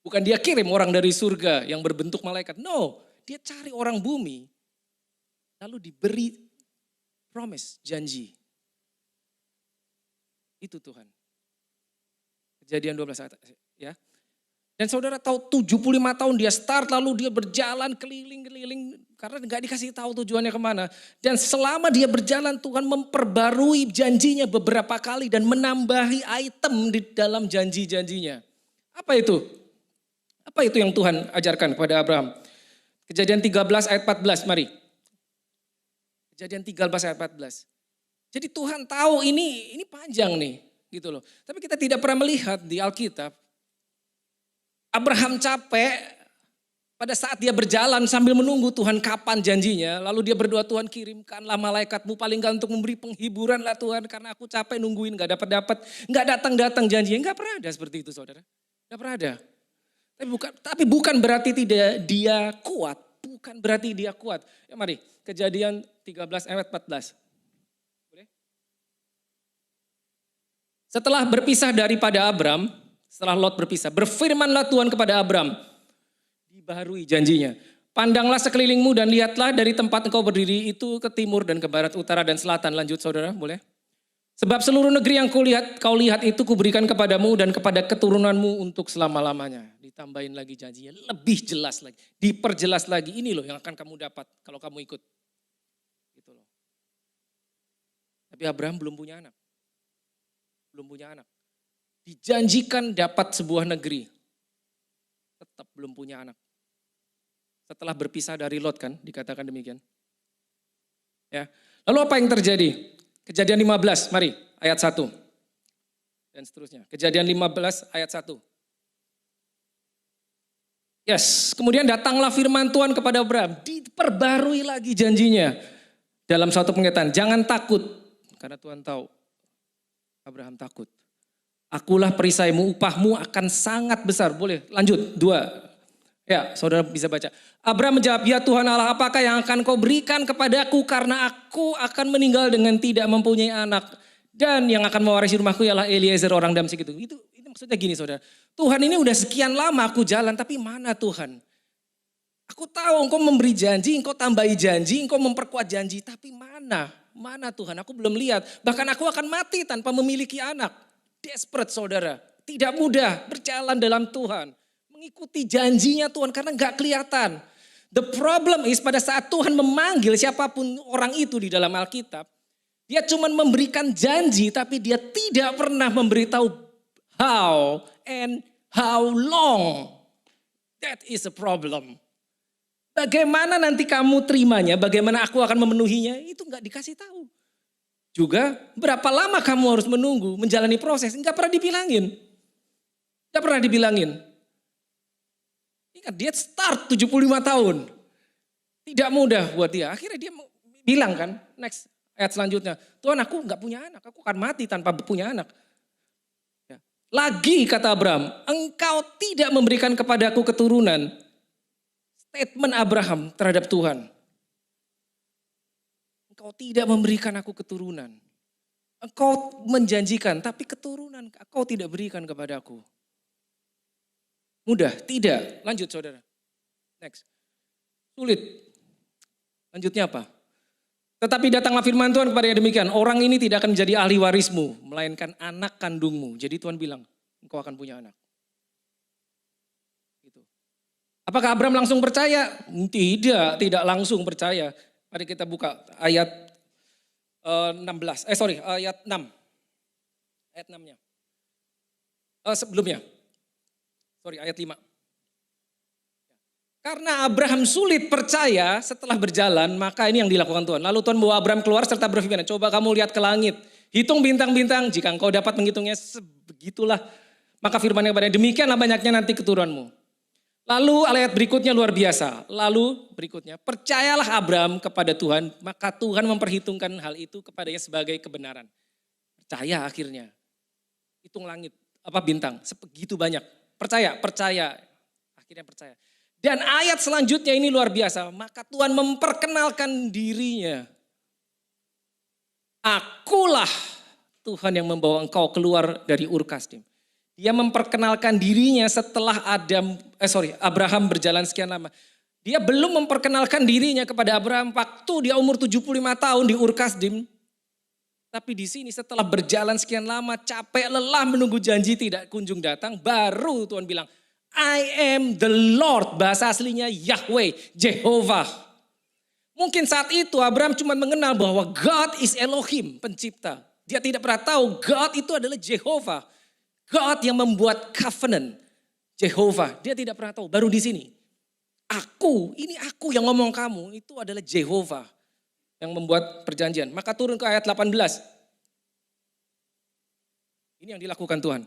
Speaker 1: Bukan dia kirim orang dari surga yang berbentuk malaikat. No, dia cari orang bumi. Lalu diberi promise, janji. Itu Tuhan. Kejadian 12 ayat, ya. Dan saudara tahu 75 tahun dia start, lalu dia berjalan keliling-keliling. Karena gak dikasih tahu tujuannya kemana. Dan selama dia berjalan Tuhan memperbarui janjinya beberapa kali dan menambahi item di dalam janji-janjinya. Apa itu? Apa itu yang Tuhan ajarkan kepada Abraham? Kejadian 13 ayat 14, mari. Kejadian 13 ayat 14. Jadi Tuhan tahu ini panjang nih, gitu loh. Tapi kita tidak pernah melihat di Alkitab, Abraham capek pada saat dia berjalan sambil menunggu Tuhan kapan janjinya. Lalu dia berdoa, Tuhan kirimkanlah malaikatmu paling gak untuk memberi penghiburan lah Tuhan. Karena aku capek nungguin gak dapat, gak datang janjinya. Gak pernah ada seperti itu saudara. Gak pernah ada. Tapi bukan berarti tidak dia kuat. Bukan berarti dia kuat. Ya mari, Kejadian 13 ayat 14. Boleh? Setelah berpisah daripada Abram, setelah Lot berpisah, berfirmanlah Tuhan kepada Abram. Dibaharui janjinya. Pandanglah sekelilingmu dan lihatlah dari tempat engkau berdiri itu ke timur dan ke barat, utara dan selatan. Lanjut saudara, boleh? Sebab seluruh negeri yang kau lihat itu kuberikan kepadamu dan kepada keturunanmu untuk selama-lamanya. Ditambahin lagi janjinya, lebih jelas lagi, diperjelas lagi. Ini loh yang akan kamu dapat kalau kamu ikut. Gitu loh. Tapi Abraham belum punya anak. Belum punya anak. Dijanjikan dapat sebuah negeri. Tetap belum punya anak. Setelah berpisah dari Lot kan, dikatakan demikian. Ya. Lalu apa yang terjadi? Kejadian 15, mari, ayat 1. Dan seterusnya. Kejadian 15, ayat 1. Yes, kemudian datanglah firman Tuhan kepada Abraham. Diperbarui lagi janjinya. Dalam suatu pengertian, jangan takut. Karena Tuhan tahu, Abraham takut. Akulah perisaimu, upahmu akan sangat besar. Boleh, lanjut, 2. Ya, saudara bisa baca. Abraham menjawab, ya Tuhan Allah, apakah yang akan kau berikan kepadaku karena aku akan meninggal dengan tidak mempunyai anak. Dan yang akan mewarisi rumahku ialah Eliezer orang Damsyik itu. Itu maksudnya gini saudara. Tuhan ini udah sekian lama aku jalan, tapi mana Tuhan? Aku tahu engkau memberi janji, engkau tambahi janji, engkau memperkuat janji. Tapi mana? Mana Tuhan? Aku belum lihat. Bahkan aku akan mati tanpa memiliki anak. Desperate saudara. Tidak mudah berjalan dalam Tuhan. Mengikuti janjinya Tuhan karena gak kelihatan. The problem is pada saat Tuhan memanggil siapapun orang itu di dalam Alkitab. Dia cuma memberikan janji tapi dia tidak pernah memberitahu how and how long. That is a problem. Bagaimana nanti kamu terimanya, bagaimana aku akan memenuhinya, itu gak dikasih tahu. Juga berapa lama kamu harus menunggu, menjalani proses, gak pernah dibilangin. Gak pernah dibilangin. Ingat dia start 75 tahun. Tidak mudah buat dia. Akhirnya dia bilang kan, next ayat selanjutnya. Tuhan aku gak punya anak, aku akan mati tanpa punya anak. Ya. Lagi kata Abraham, engkau tidak memberikan kepadaku keturunan. Statement Abraham terhadap Tuhan. Engkau tidak memberikan aku keturunan. Engkau menjanjikan, tapi keturunan engkau tidak berikan kepadaku. Mudah? Tidak. Lanjut saudara. Next. Sulit. Lanjutnya apa? Tetapi datanglah firman Tuhan kepada yang demikian. Orang ini tidak akan menjadi ahli warismu. Melainkan anak kandungmu. Jadi Tuhan bilang, engkau akan punya anak. Gitu. Apakah Abraham langsung percaya? Tidak, tidak langsung percaya. Mari kita buka ayat 16. Ayat 6. Ayat 6-nya. Sebelumnya. Ayat 5. Karena Abraham sulit percaya setelah berjalan, maka ini yang dilakukan Tuhan. Lalu Tuhan bawa Abraham keluar serta berfirman, coba kamu lihat ke langit, hitung bintang-bintang, jika engkau dapat menghitungnya sebegitulah. Maka firman-Nya kepadanya, demikianlah banyaknya nanti keturunanmu. Lalu ayat berikutnya luar biasa. Lalu berikutnya, percayalah Abraham kepada Tuhan, maka Tuhan memperhitungkan hal itu kepadanya sebagai kebenaran. Percaya akhirnya. Hitung langit, bintang, sebegitu banyak. Percaya. Akhirnya percaya. Dan ayat selanjutnya ini luar biasa. Maka Tuhan memperkenalkan dirinya. Akulah Tuhan yang membawa engkau keluar dari Ur Kasdim. Dia memperkenalkan dirinya setelah Abraham berjalan sekian lama. Dia belum memperkenalkan dirinya kepada Abraham waktu dia umur 75 tahun di Ur Kasdim. Tapi di sini setelah berjalan sekian lama, capek, lelah menunggu janji tidak kunjung datang, baru Tuhan bilang, I am the Lord, bahasa aslinya Yahweh, Jehovah. Mungkin saat itu Abraham cuma mengenal bahwa God is Elohim, pencipta. Dia tidak pernah tahu God itu adalah Jehovah. God yang membuat covenant, Jehovah. Dia tidak pernah tahu, baru di sini. Ini aku yang ngomong kamu, itu adalah Jehovah yang membuat perjanjian. Maka turun ke ayat 18. Ini yang dilakukan Tuhan.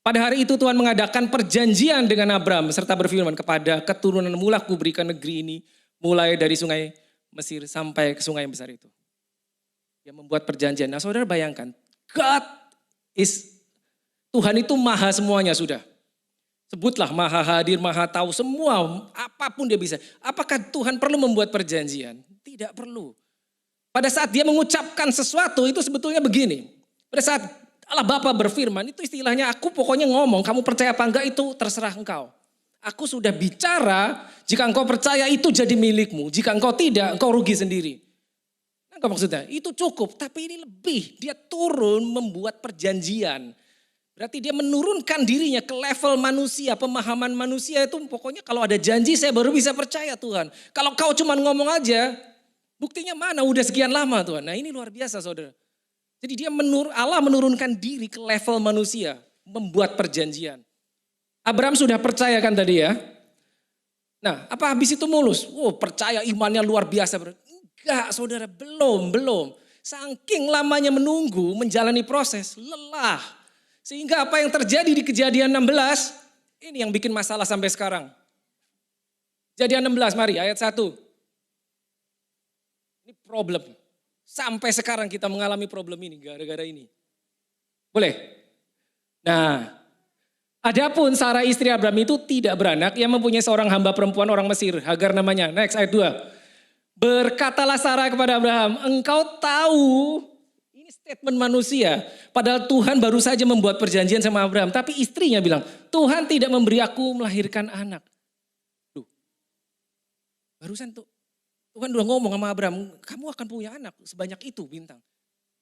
Speaker 1: Pada hari itu Tuhan mengadakan perjanjian dengan Abraham serta berfirman, kepada keturunanmu lah kuberikan negeri ini, mulai dari sungai Mesir sampai ke sungai yang besar itu. Dia membuat perjanjian. Nah saudara bayangkan, Tuhan itu maha semuanya sudah. Sebutlah maha hadir, maha tahu, semua, apapun dia bisa. Apakah Tuhan perlu membuat perjanjian? Tidak perlu. Pada saat dia mengucapkan sesuatu itu sebetulnya begini. Pada saat Allah Bapa berfirman, itu istilahnya aku pokoknya ngomong, kamu percaya apa enggak itu terserah engkau. Aku sudah bicara, jika engkau percaya itu jadi milikmu. Jika engkau tidak, engkau rugi sendiri. Apa maksudnya? Itu cukup, tapi ini lebih. Dia turun membuat perjanjian. Berarti dia menurunkan dirinya ke level manusia, pemahaman manusia itu pokoknya kalau ada janji saya baru bisa percaya Tuhan. Kalau kau cuma ngomong aja, buktinya mana udah sekian lama Tuhan. Nah ini luar biasa saudara. Jadi Allah menurunkan diri ke level manusia, membuat perjanjian. Abraham sudah percaya kan tadi ya. Nah apa habis itu mulus? Percaya imannya luar biasa. Enggak saudara, belum. Saking lamanya menunggu, menjalani proses, lelah. Sehingga apa yang terjadi di Kejadian 16, ini yang bikin masalah sampai sekarang. Kejadian 16, mari ayat 1. Ini problem. Sampai sekarang kita mengalami problem ini, gara-gara ini. Boleh? Nah, adapun Sarah istri Abraham itu tidak beranak, ia mempunyai seorang hamba perempuan orang Mesir, Hagar namanya. Next, ayat 2. Berkatalah Sarah kepada Abraham, engkau tahu, ini statement manusia. Padahal Tuhan baru saja membuat perjanjian sama Abraham. Tapi istrinya bilang, Tuhan tidak memberi aku melahirkan anak. Barusan Tuhan udah ngomong sama Abraham, kamu akan punya anak sebanyak itu bintang.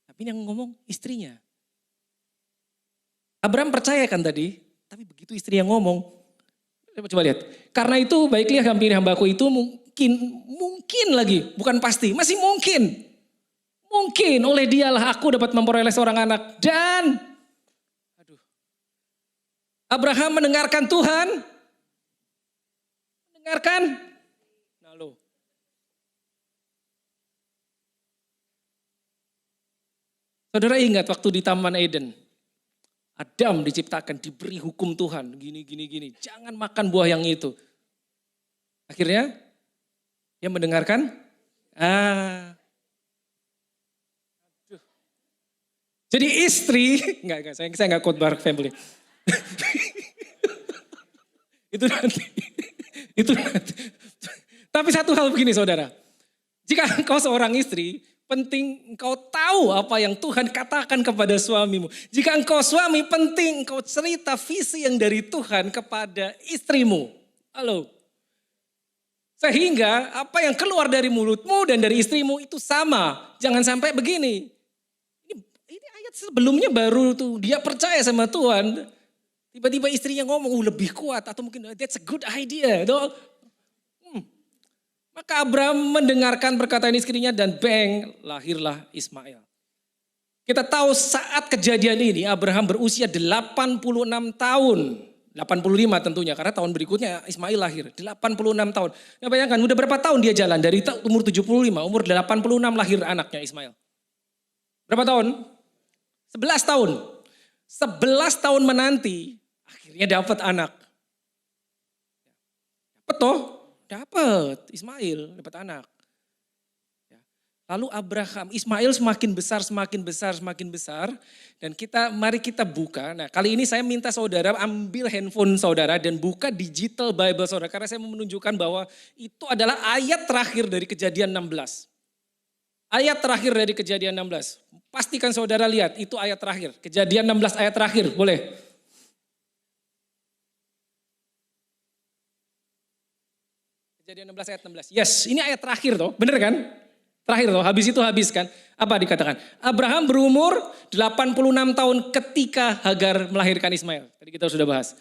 Speaker 1: Tapi yang ngomong istrinya. Abraham percaya kan tadi, tapi begitu istri yang ngomong. Coba lihat. Karena itu baiklah hampir hambaku itu mungkin lagi, bukan pasti, masih mungkin. Mungkin oleh dialah aku dapat memperoleh seorang anak. Dan Abraham mendengarkan Tuhan. Mendengarkan. Lalu. Saudara ingat waktu di Taman Eden. Adam diciptakan, diberi hukum Tuhan. Gini. Jangan makan buah yang itu. Akhirnya dia mendengarkan. Jadi istri, saya enggak khotbah family. Itu nanti. Tapi satu hal begini saudara. Jika engkau seorang istri, penting engkau tahu apa yang Tuhan katakan kepada suamimu. Jika engkau suami, penting engkau cerita visi yang dari Tuhan kepada istrimu. Halo. Sehingga apa yang keluar dari mulutmu dan dari istrimu itu sama. Jangan sampai begini. Ini ayat sebelumnya baru tuh dia percaya sama Tuhan. Tiba-tiba istrinya ngomong lebih kuat atau mungkin that's a good idea. Maka Abraham mendengarkan perkataan istrinya dan lahirlah Ismail. Kita tahu saat kejadian ini Abraham berusia 86 tahun. 85 tentunya, karena tahun berikutnya Ismail lahir. 86 tahun. Nah bayangkan, udah berapa tahun dia jalan? Dari umur 75, umur 86 lahir anaknya Ismail. Berapa tahun? 11 tahun. 11 tahun menanti, akhirnya dapat anak. Dapat toh? Dapat. Ismail dapat anak. Lalu Abraham, Ismail semakin besar, semakin besar, semakin besar. Dan mari kita buka. Nah kali ini saya minta saudara ambil handphone saudara dan buka digital Bible saudara. Karena saya mau menunjukkan bahwa itu adalah ayat terakhir dari Kejadian 16. Ayat terakhir dari Kejadian 16. Pastikan saudara lihat, itu ayat terakhir. Kejadian 16 ayat terakhir, boleh. Kejadian 16 ayat 16. Yes, ini ayat terakhir toh, bener kan? Terakhir loh, habis itu habis kan. Apa dikatakan? Abraham berumur 86 tahun ketika Hagar melahirkan Ismail. Tadi kita sudah bahas.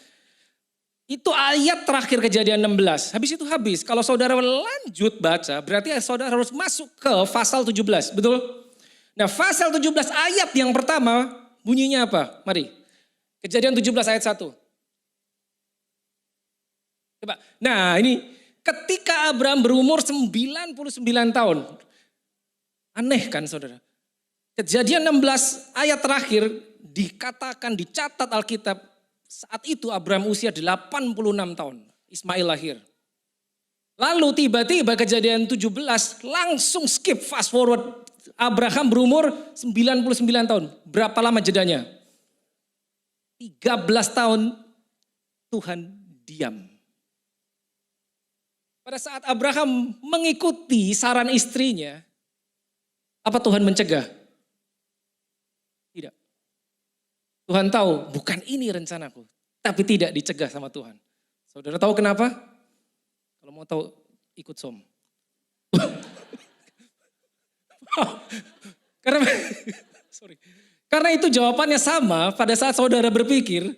Speaker 1: Itu ayat terakhir Kejadian 16. Habis itu habis. Kalau saudara lanjut baca, berarti saudara harus masuk ke pasal 17. Betul? Nah pasal 17 ayat yang pertama bunyinya apa? Mari. Kejadian 17 ayat 1. Coba. Nah ini ketika Abraham berumur 99 tahun. Aneh kan saudara? Kejadian 16 ayat terakhir dikatakan, dicatat Alkitab, saat itu Abraham usia 86 tahun, Ismail lahir. Lalu tiba-tiba Kejadian 17 langsung skip fast forward, Abraham berumur 99 tahun. Berapa lama jedanya? 13 tahun Tuhan diam. Pada saat Abraham mengikuti saran istrinya, apa Tuhan mencegah? Tidak. Tuhan tahu bukan ini rencanaku. Tapi tidak dicegah sama Tuhan. Saudara tahu kenapa? Kalau mau tahu ikut som. Karena itu jawabannya sama pada saat saudara berpikir.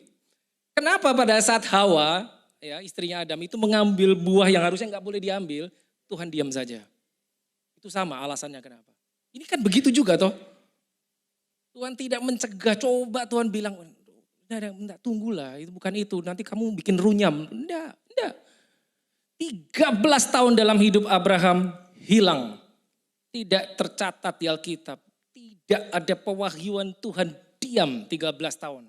Speaker 1: Kenapa pada saat Hawa, ya istrinya Adam itu mengambil buah yang harusnya nggak boleh diambil. Tuhan diam saja. Itu sama alasannya kenapa. Ini kan begitu juga toh. Tuhan tidak mencegah, coba Tuhan bilang, enggak tunggulah, itu bukan itu, nanti kamu bikin runyam. Enggak. 13 tahun dalam hidup Abraham hilang. Tidak tercatat di Alkitab. Tidak ada pewahyuan Tuhan, diam 13 tahun.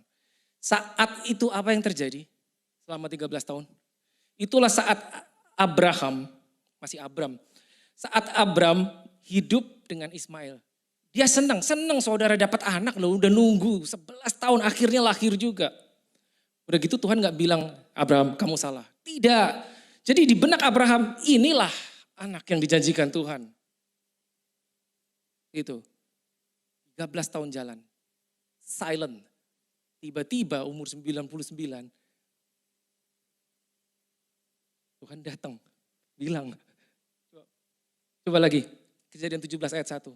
Speaker 1: Saat itu apa yang terjadi selama 13 tahun? Itulah saat Abraham, masih Abram. Saat Abram hidup dengan Ismail. Dia senang saudara dapat anak loh, udah nunggu 11 tahun akhirnya lahir juga. Udah gitu Tuhan gak bilang, Abraham kamu salah. Tidak. Jadi di benak Abraham inilah anak yang dijanjikan Tuhan. Itu. 13 tahun jalan. Silent. Tiba-tiba umur 99. Tuhan datang. Bilang. Coba lagi. Kejadian 17 ayat 1.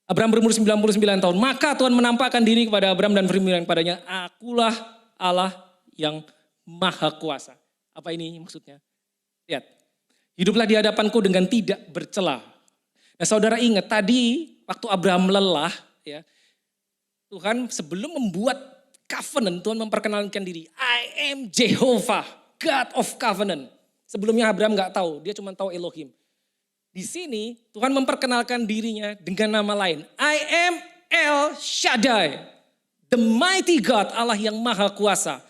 Speaker 1: Abraham berumur 99 tahun. Maka Tuhan menampakkan diri kepada Abraham dan berfirman kepadanya, akulah Allah yang maha kuasa. Apa ini maksudnya? Lihat. Hiduplah di hadapanku dengan tidak bercela. Nah saudara ingat tadi waktu Abraham lelah, ya, Tuhan sebelum membuat covenant, Tuhan memperkenalkan diri. I am Jehovah, God of covenant. Sebelumnya Abraham gak tahu, dia cuma tahu Elohim. Di sini Tuhan memperkenalkan dirinya dengan nama lain. I am El Shaddai, the mighty God, Allah yang maha kuasa.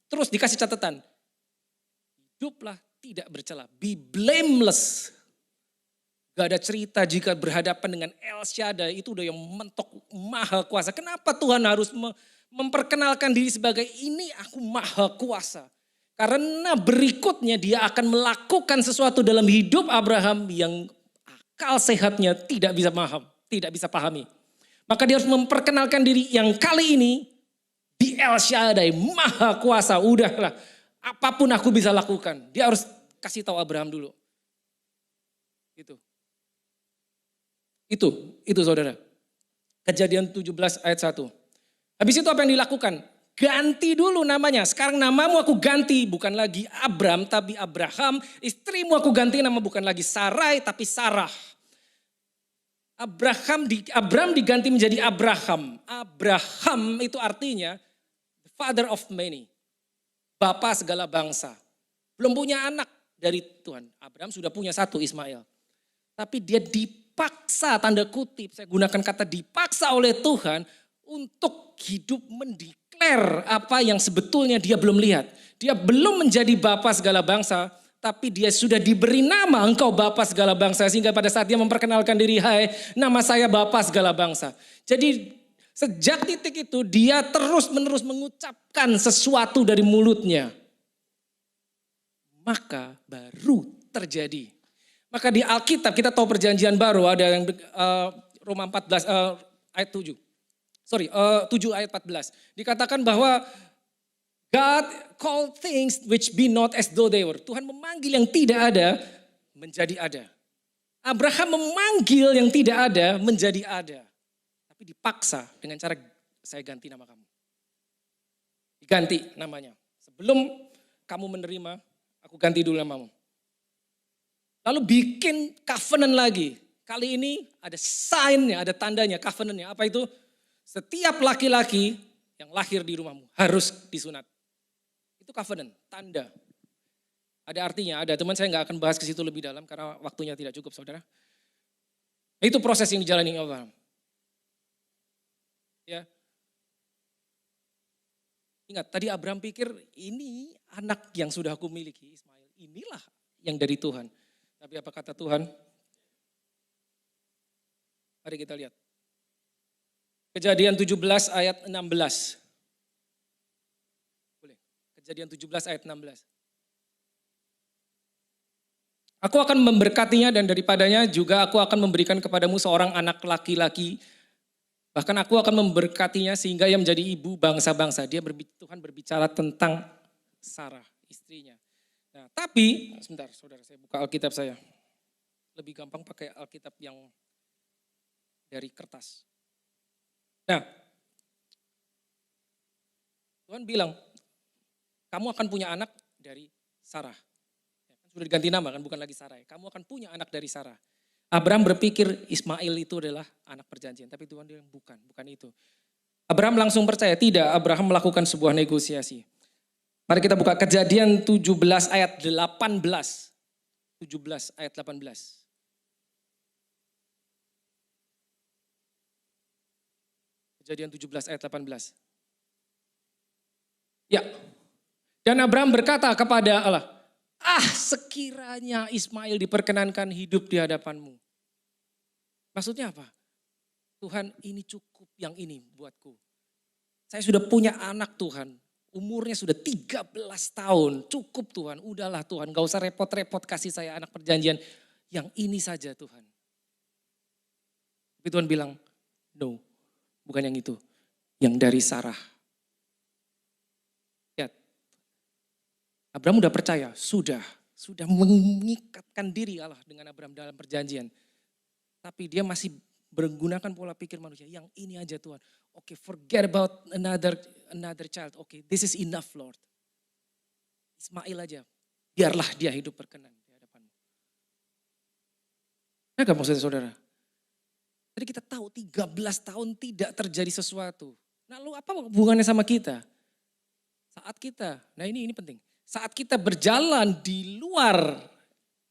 Speaker 1: Terus dikasih catatan, hiduplah tidak bercela, be blameless. Gak ada cerita jika berhadapan dengan El Shaddai, itu udah yang mentok maha kuasa. Kenapa Tuhan harus memperkenalkan diri sebagai ini aku maha kuasa? Karena berikutnya dia akan melakukan sesuatu dalam hidup Abraham yang akal sehatnya tidak bisa paham, tidak bisa pahami. Maka dia harus memperkenalkan diri yang kali ini di El Shaddai, maha kuasa. Udahlah, apapun aku bisa lakukan. Dia harus kasih tahu Abraham dulu. Itu saudara. Kejadian 17 ayat 1. Habis itu apa yang dilakukan? Ganti dulu namanya. Sekarang namamu aku ganti. Bukan lagi Abram tapi Abraham. Istrimu aku ganti nama bukan lagi Sarai tapi Sarah. Abram diganti menjadi Abraham. Abraham itu artinya the father of many. bapa segala bangsa. Belum punya anak dari Tuhan. Abraham sudah punya satu, Ismail. Tapi dia dipaksa, tanda kutip, saya gunakan kata dipaksa oleh Tuhan untuk hidup mendeklar apa yang sebetulnya dia belum lihat. Dia belum menjadi bapa segala bangsa, tapi dia sudah diberi nama engkau bapa segala bangsa. Sehingga pada saat dia memperkenalkan diri, hai nama saya bapa segala bangsa. Jadi sejak titik itu dia terus menerus mengucapkan sesuatu dari mulutnya. Maka baru terjadi. Maka di Alkitab kita tahu perjanjian baru ada yang Roma 14 ayat 7. 7 ayat 14. Dikatakan bahwa God called things which be not as though they were. Tuhan memanggil yang tidak ada menjadi ada. Abraham memanggil yang tidak ada menjadi ada. Tapi dipaksa dengan cara saya ganti nama kamu. Diganti namanya. Sebelum kamu menerima, aku ganti dulu namamu. Lalu bikin covenant lagi. Kali ini ada sign-nya, ada tandanya, covenant-nya. Apa itu? Setiap laki-laki yang lahir di rumahmu harus disunat. Itu covenant, tanda. Ada artinya, ada. Teman saya nggak akan bahas ke situ lebih dalam karena waktunya tidak cukup, saudara. Itu proses yang dijalani Abraham. Ya. Ingat, tadi Abraham pikir ini anak yang sudah aku miliki, Ismail. Inilah yang dari Tuhan. Tapi apa kata Tuhan? Mari kita lihat. Kejadian 17 ayat 16. Boleh. Kejadian 17 ayat 16. Aku akan memberkatinya dan daripadanya juga aku akan memberikan kepadamu seorang anak laki-laki. Bahkan aku akan memberkatinya sehingga ia menjadi ibu bangsa-bangsa. Tuhan berbicara tentang Sarah, istrinya. Nah, tapi, sebentar saudara, saya buka Alkitab saya. Lebih gampang pakai Alkitab yang dari kertas. Nah, Tuhan bilang, kamu akan punya anak dari Sarah. Sudah diganti nama kan, bukan lagi Sarah. Kamu akan punya anak dari Sarah. Abraham berpikir Ismail itu adalah anak perjanjian. Tapi Tuhan bilang bukan itu. Abraham langsung percaya, tidak. Abraham melakukan sebuah negosiasi. Mari kita buka Kejadian 17 ayat 18. 17 ayat 18. Kejadian 17 ayat 18. Ya. Dan Abraham berkata kepada Allah, sekiranya Ismail diperkenankan hidup di hadapanmu. Maksudnya apa? Tuhan, ini cukup yang ini buatku. Saya sudah punya anak Tuhan. Umurnya sudah 13 tahun. Cukup Tuhan, udahlah Tuhan. Gak usah repot-repot kasih saya anak perjanjian. Yang ini saja Tuhan. Tapi Tuhan bilang, no, bukan yang itu. Yang dari Sarah. Lihat. Abraham udah percaya, sudah mengikatkan diri Allah dengan Abraham dalam perjanjian. Tapi dia masih menggunakan pola pikir manusia. Yang ini aja Tuhan. Oke, forget about another child. Oke, this is enough Lord. Ismail aja. Biarlah dia hidup berkenan di hadapanmu. Nah, gak maksudnya saudara? Jadi kita tahu 13 tahun tidak terjadi sesuatu. Nah, lalu apa hubungannya sama kita? Saat kita, nah ini penting. Saat kita berjalan di luar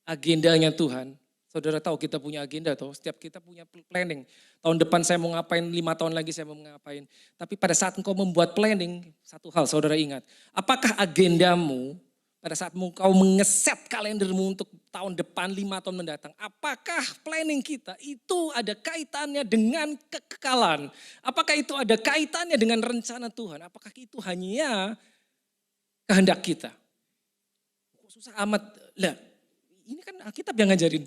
Speaker 1: agendanya Tuhan, saudara tahu kita punya agenda toh, setiap kita punya planning. Tahun depan saya mau ngapain, 5 tahun lagi saya mau ngapain. Tapi pada saat engkau membuat planning, satu hal saudara ingat. Apakah agendamu pada saat engkau mengeset kalendermu untuk tahun depan, 5 tahun mendatang. Apakah planning kita itu ada kaitannya dengan kekekalan? Apakah itu ada kaitannya dengan rencana Tuhan? Apakah itu hanya kehendak kita? Kok susah amat? Lah, ini kan Alkitab yang ngajarin.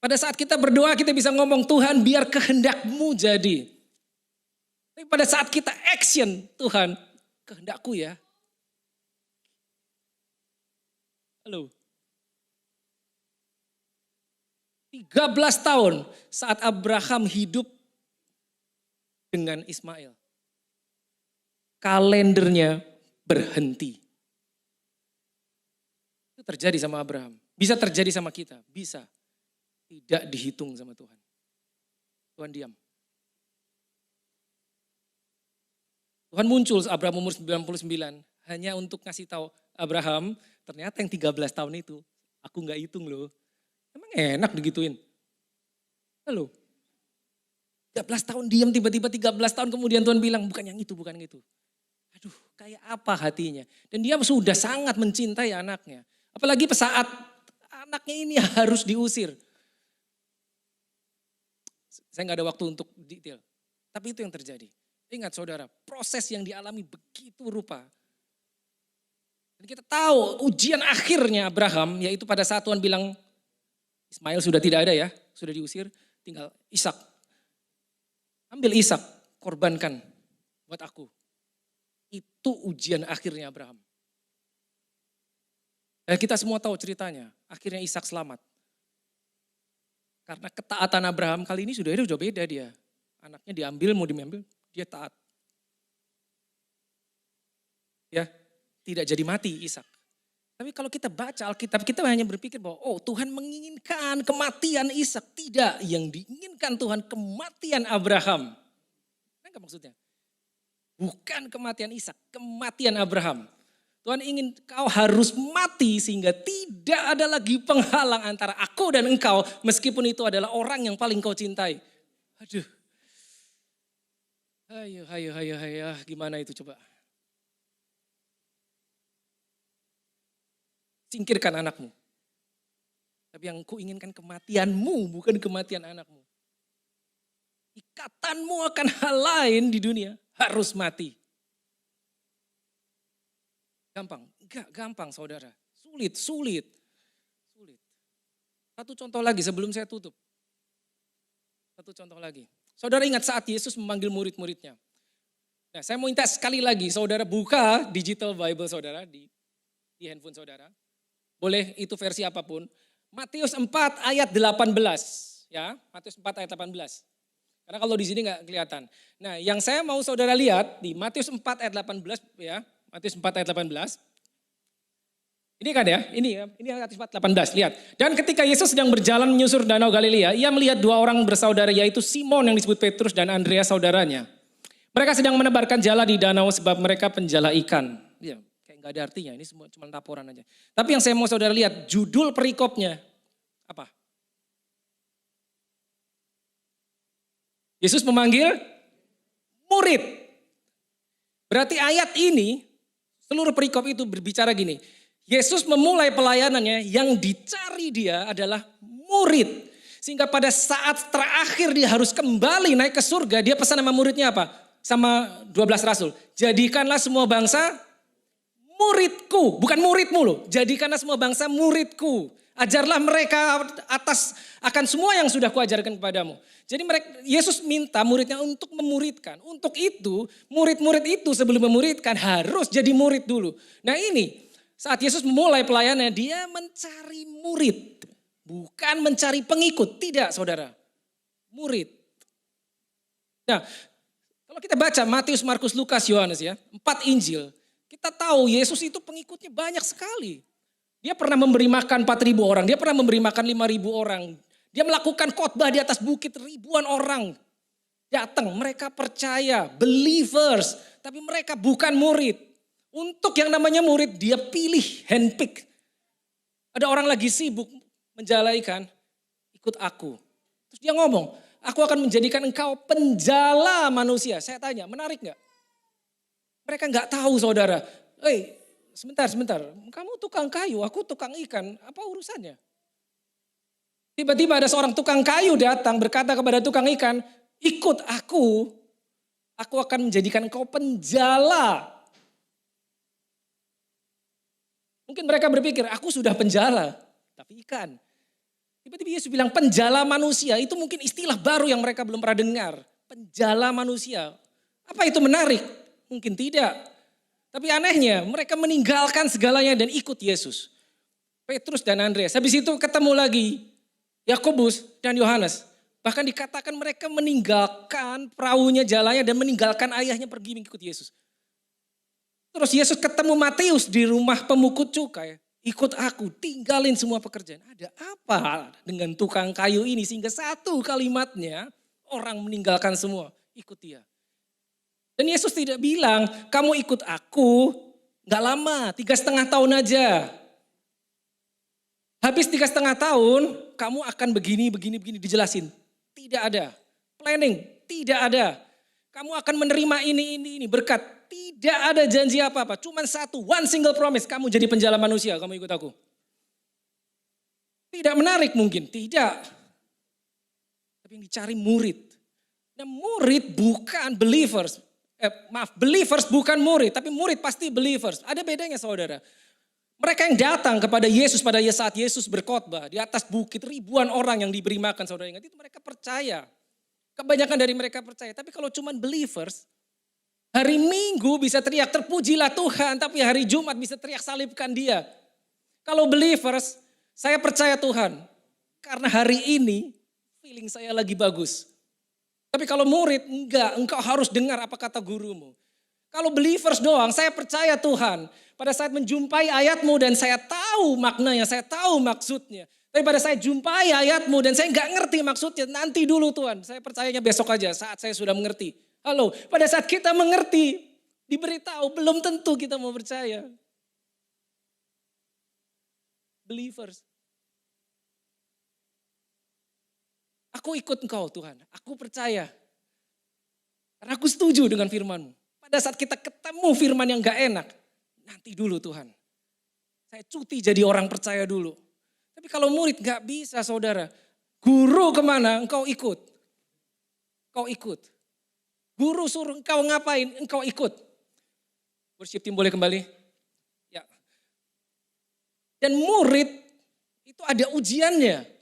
Speaker 1: Pada saat kita berdoa kita bisa ngomong, Tuhan biar kehendakmu jadi. Tapi pada saat kita action, Tuhan kehendakku ya. Halo. 13 tahun saat Abraham hidup dengan Ismail. Kalendernya berhenti. Itu terjadi sama Abraham. Bisa terjadi sama kita, bisa. Tidak dihitung sama Tuhan. Tuhan diam. Tuhan muncul Abraham umur 99 hanya untuk ngasih tahu Abraham, ternyata yang 13 tahun itu aku nggak hitung loh. Emang enak digituin. Halo. 13 tahun diam, tiba-tiba 13 tahun kemudian Tuhan bilang bukan yang itu, bukan yang itu. Aduh, kayak apa hatinya. Dan dia sudah sangat mencintai anaknya. Apalagi saat anaknya ini harus diusir. Saya nggak ada waktu untuk detail. Tapi itu yang terjadi. Ingat saudara, proses yang dialami begitu rupa. Dan kita tahu ujian akhirnya Abraham, yaitu pada saat Tuhan bilang, Ismail sudah tidak ada ya, sudah diusir, tinggal Ishak. Ambil Ishak, korbankan buat aku. Itu ujian akhirnya Abraham. Dan kita semua tahu ceritanya, akhirnya Ishak selamat. Karena ketaatan Abraham kali ini sudah beda dia. Anaknya diambil, mau diambil, dia taat. Ya, tidak jadi mati Ishak. Tapi kalau kita baca Alkitab, kita hanya berpikir bahwa oh Tuhan menginginkan kematian Ishak. Tidak, yang diinginkan Tuhan kematian Abraham. Apa maksudnya? Bukan kematian Ishak, kematian Abraham. Tuhan ingin kau harus mati sehingga tidak ada lagi penghalang antara aku dan engkau. Meskipun itu adalah orang yang paling kau cintai. Aduh. Ayo, gimana itu coba? Singkirkan anakmu. Tapi yang ku inginkan kematianmu, bukan kematian anakmu. Ikatanmu akan hal lain di dunia, harus mati. Gampang? Enggak gampang saudara. Sulit. Satu contoh lagi sebelum saya tutup. Satu contoh lagi. Saudara ingat saat Yesus memanggil murid-muridnya. Nah, saya mau minta sekali lagi saudara buka digital Bible saudara di handphone saudara. Boleh itu versi apapun. Matius 4 ayat 18. Ya, Matius 4 ayat 18. Karena kalau di sini nggak kelihatan. Nah, yang saya mau saudara lihat di Matius 4 ayat 18 ya. Matius 4 ayat 18. Ini kan ya, ini Matius 4 18, lihat. Dan ketika Yesus sedang berjalan menyusur danau Galilea, ia melihat dua orang bersaudara yaitu Simon yang disebut Petrus dan Andreas saudaranya. Mereka sedang menebarkan jala di danau sebab mereka penjala ikan. Ya, kayak nggak ada artinya, ini semua cuma laporan aja. Tapi yang saya mau saudara lihat, judul perikopnya apa? Yesus memanggil murid. Berarti ayat ini, seluruh perikop itu berbicara gini. Yesus memulai pelayanannya, yang dicari dia adalah murid. Sehingga pada saat terakhir dia harus kembali naik ke surga, dia pesan sama muridnya apa? Sama 12 rasul. Jadikanlah semua bangsa muridku, bukan muridmu loh. Jadikanlah semua bangsa muridku. Ajarlah mereka akan semua yang sudah kuajarkan kepadamu. Jadi Yesus minta muridnya untuk memuridkan. Untuk itu, murid-murid itu sebelum memuridkan harus jadi murid dulu. Nah ini, saat Yesus memulai pelayanannya, dia mencari murid. Bukan mencari pengikut, tidak saudara. Murid. Nah, kalau kita baca Matius, Markus, Lukas, Yohanes ya, 4 Injil. Kita tahu Yesus itu pengikutnya banyak sekali. Dia pernah memberi makan 4.000 orang, dia pernah memberi makan 5.000 orang. Dia melakukan khotbah di atas bukit, ribuan orang datang. Mereka percaya, believers, tapi mereka bukan murid. Untuk yang namanya murid, dia pilih, handpick. Ada orang lagi sibuk menjalaikan, ikut aku. Terus dia ngomong, aku akan menjadikan engkau penjala manusia. Saya tanya, menarik gak? Mereka gak tahu saudara. Sebentar. Kamu tukang kayu, aku tukang ikan. Apa urusannya? Tiba-tiba ada seorang tukang kayu datang berkata kepada tukang ikan, ikut aku akan menjadikan engkau penjala. Mungkin mereka berpikir, aku sudah penjala, tapi ikan. Tiba-tiba Yesus bilang penjala manusia, itu mungkin istilah baru yang mereka belum pernah dengar. Penjala manusia. Apa itu menarik? Mungkin tidak. Tapi anehnya mereka meninggalkan segalanya dan ikut Yesus. Petrus dan Andreas. Habis itu ketemu lagi Yakobus dan Yohanes. Bahkan dikatakan mereka meninggalkan perahunya, jalannya dan meninggalkan ayahnya pergi mengikut Yesus. Terus Yesus ketemu Matius di rumah pemungut cukai. Ikut aku, tinggalin semua pekerjaan. Ada apa dengan tukang kayu ini sehingga satu kalimatnya orang meninggalkan semua. Ikut dia. Dan Yesus tidak bilang, kamu ikut aku, gak lama, 3,5 tahun aja. Habis 3,5 tahun, kamu akan begini, dijelasin. Tidak ada. Planning, tidak ada. Kamu akan menerima ini, berkat. Tidak ada janji apa-apa, cuma satu, one single promise, kamu jadi penjala manusia, kamu ikut aku. Tidak menarik mungkin, tidak. Tapi yang dicari murid. Nah murid bukan believers. Believers bukan murid, tapi murid pasti believers. Ada bedanya saudara. Mereka yang datang kepada Yesus pada saat Yesus berkhotbah di atas bukit, ribuan orang yang diberi makan, saudara ingat, itu mereka percaya. Kebanyakan dari mereka percaya, tapi kalau cuma believers, hari Minggu bisa teriak terpujilah Tuhan, tapi hari Jumat bisa teriak salibkan dia. Kalau believers, saya percaya Tuhan, karena hari ini feeling saya lagi bagus. Tapi kalau murid, enggak, engkau harus dengar apa kata gurumu. Kalau believers doang, saya percaya Tuhan. Pada saat menjumpai ayatmu dan saya tahu maknanya, saya tahu maksudnya. Tapi pada saat jumpai ayatmu dan saya enggak ngerti maksudnya, nanti dulu Tuhan. Saya percayanya besok aja saat saya sudah mengerti. Halo, pada saat kita mengerti, diberitahu, belum tentu kita mau percaya. Believers. Aku ikut engkau Tuhan, aku percaya. Karena aku setuju dengan firman-Mu. Pada saat kita ketemu firman yang gak enak, nanti dulu Tuhan. Saya cuti jadi orang percaya dulu. Tapi kalau murid gak bisa saudara. Guru kemana, engkau ikut. Engkau ikut. Guru suruh engkau ngapain, engkau ikut. Worship team boleh kembali? Ya. Dan murid itu ada ujiannya.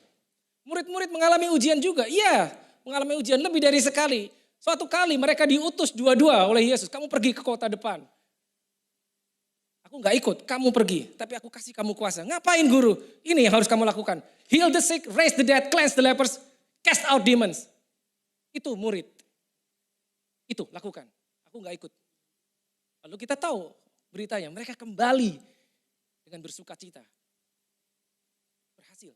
Speaker 1: Murid-murid mengalami ujian juga. Iya, mengalami ujian lebih dari sekali. Suatu kali mereka diutus dua-dua oleh Yesus. Kamu pergi ke kota depan. Aku gak ikut, kamu pergi. Tapi aku kasih kamu kuasa. Ngapain guru? Ini yang harus kamu lakukan. Heal the sick, raise the dead, cleanse the lepers, cast out demons. Itu murid. Itu lakukan. Aku gak ikut. Lalu kita tahu beritanya. Mereka kembali dengan bersuka cita. Berhasil.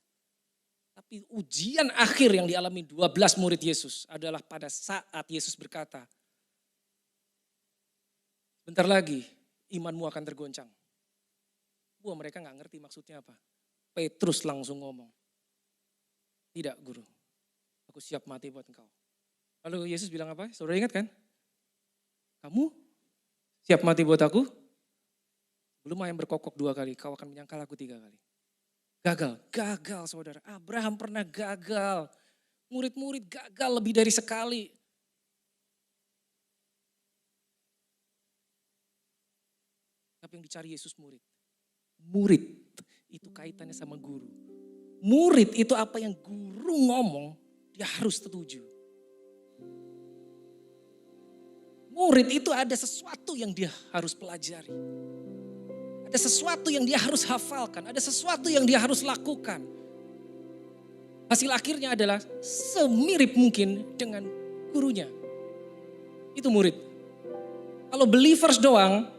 Speaker 1: Tapi ujian akhir yang dialami 12 murid Yesus adalah pada saat Yesus berkata, bentar lagi imanmu akan tergoncang. Wah mereka gak ngerti maksudnya apa. Petrus langsung ngomong, tidak guru, aku siap mati buat engkau. Lalu Yesus bilang apa? Saudara ingat kan? Kamu siap mati buat aku? Belum ayam berkokok 2 kali, kau akan menyangkal aku 3 kali. Gagal saudara. Abraham pernah gagal. Murid-murid gagal lebih dari sekali. Tapi yang dicari Yesus murid. Murid itu kaitannya sama guru. Murid itu apa yang guru ngomong, dia harus setuju. Murid itu ada sesuatu yang dia harus pelajari. Ada sesuatu yang dia harus hafalkan, ada sesuatu yang dia harus lakukan. Hasil akhirnya adalah semirip mungkin dengan gurunya. Itu murid. Kalau believers doang,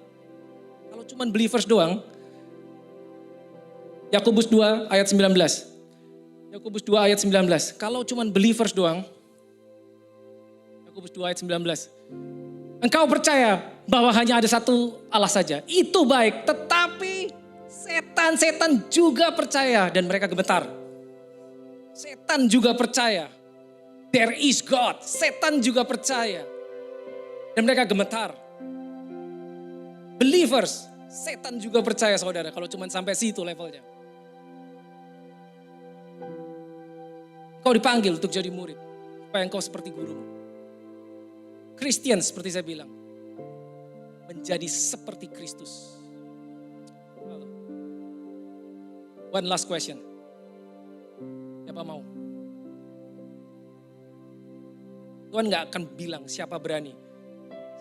Speaker 1: kalau cuman believers doang, Yakobus 2 ayat 19. Yakobus 2 ayat 19. Kalau cuman believers doang, Yakobus 2 ayat 19. Engkau percaya bahwa hanya ada satu Allah saja. Itu baik, tetapi setan-setan juga percaya dan mereka gemetar. Setan juga percaya. There is God. Setan juga percaya. Dan mereka gemetar. Believers, setan juga percaya saudara kalau cuma sampai situ levelnya. Engkau dipanggil untuk jadi murid. Supaya engkau seperti gurumu. Christian seperti saya bilang. Menjadi seperti Kristus. One last question. Siapa mau? Tuhan gak akan bilang siapa berani.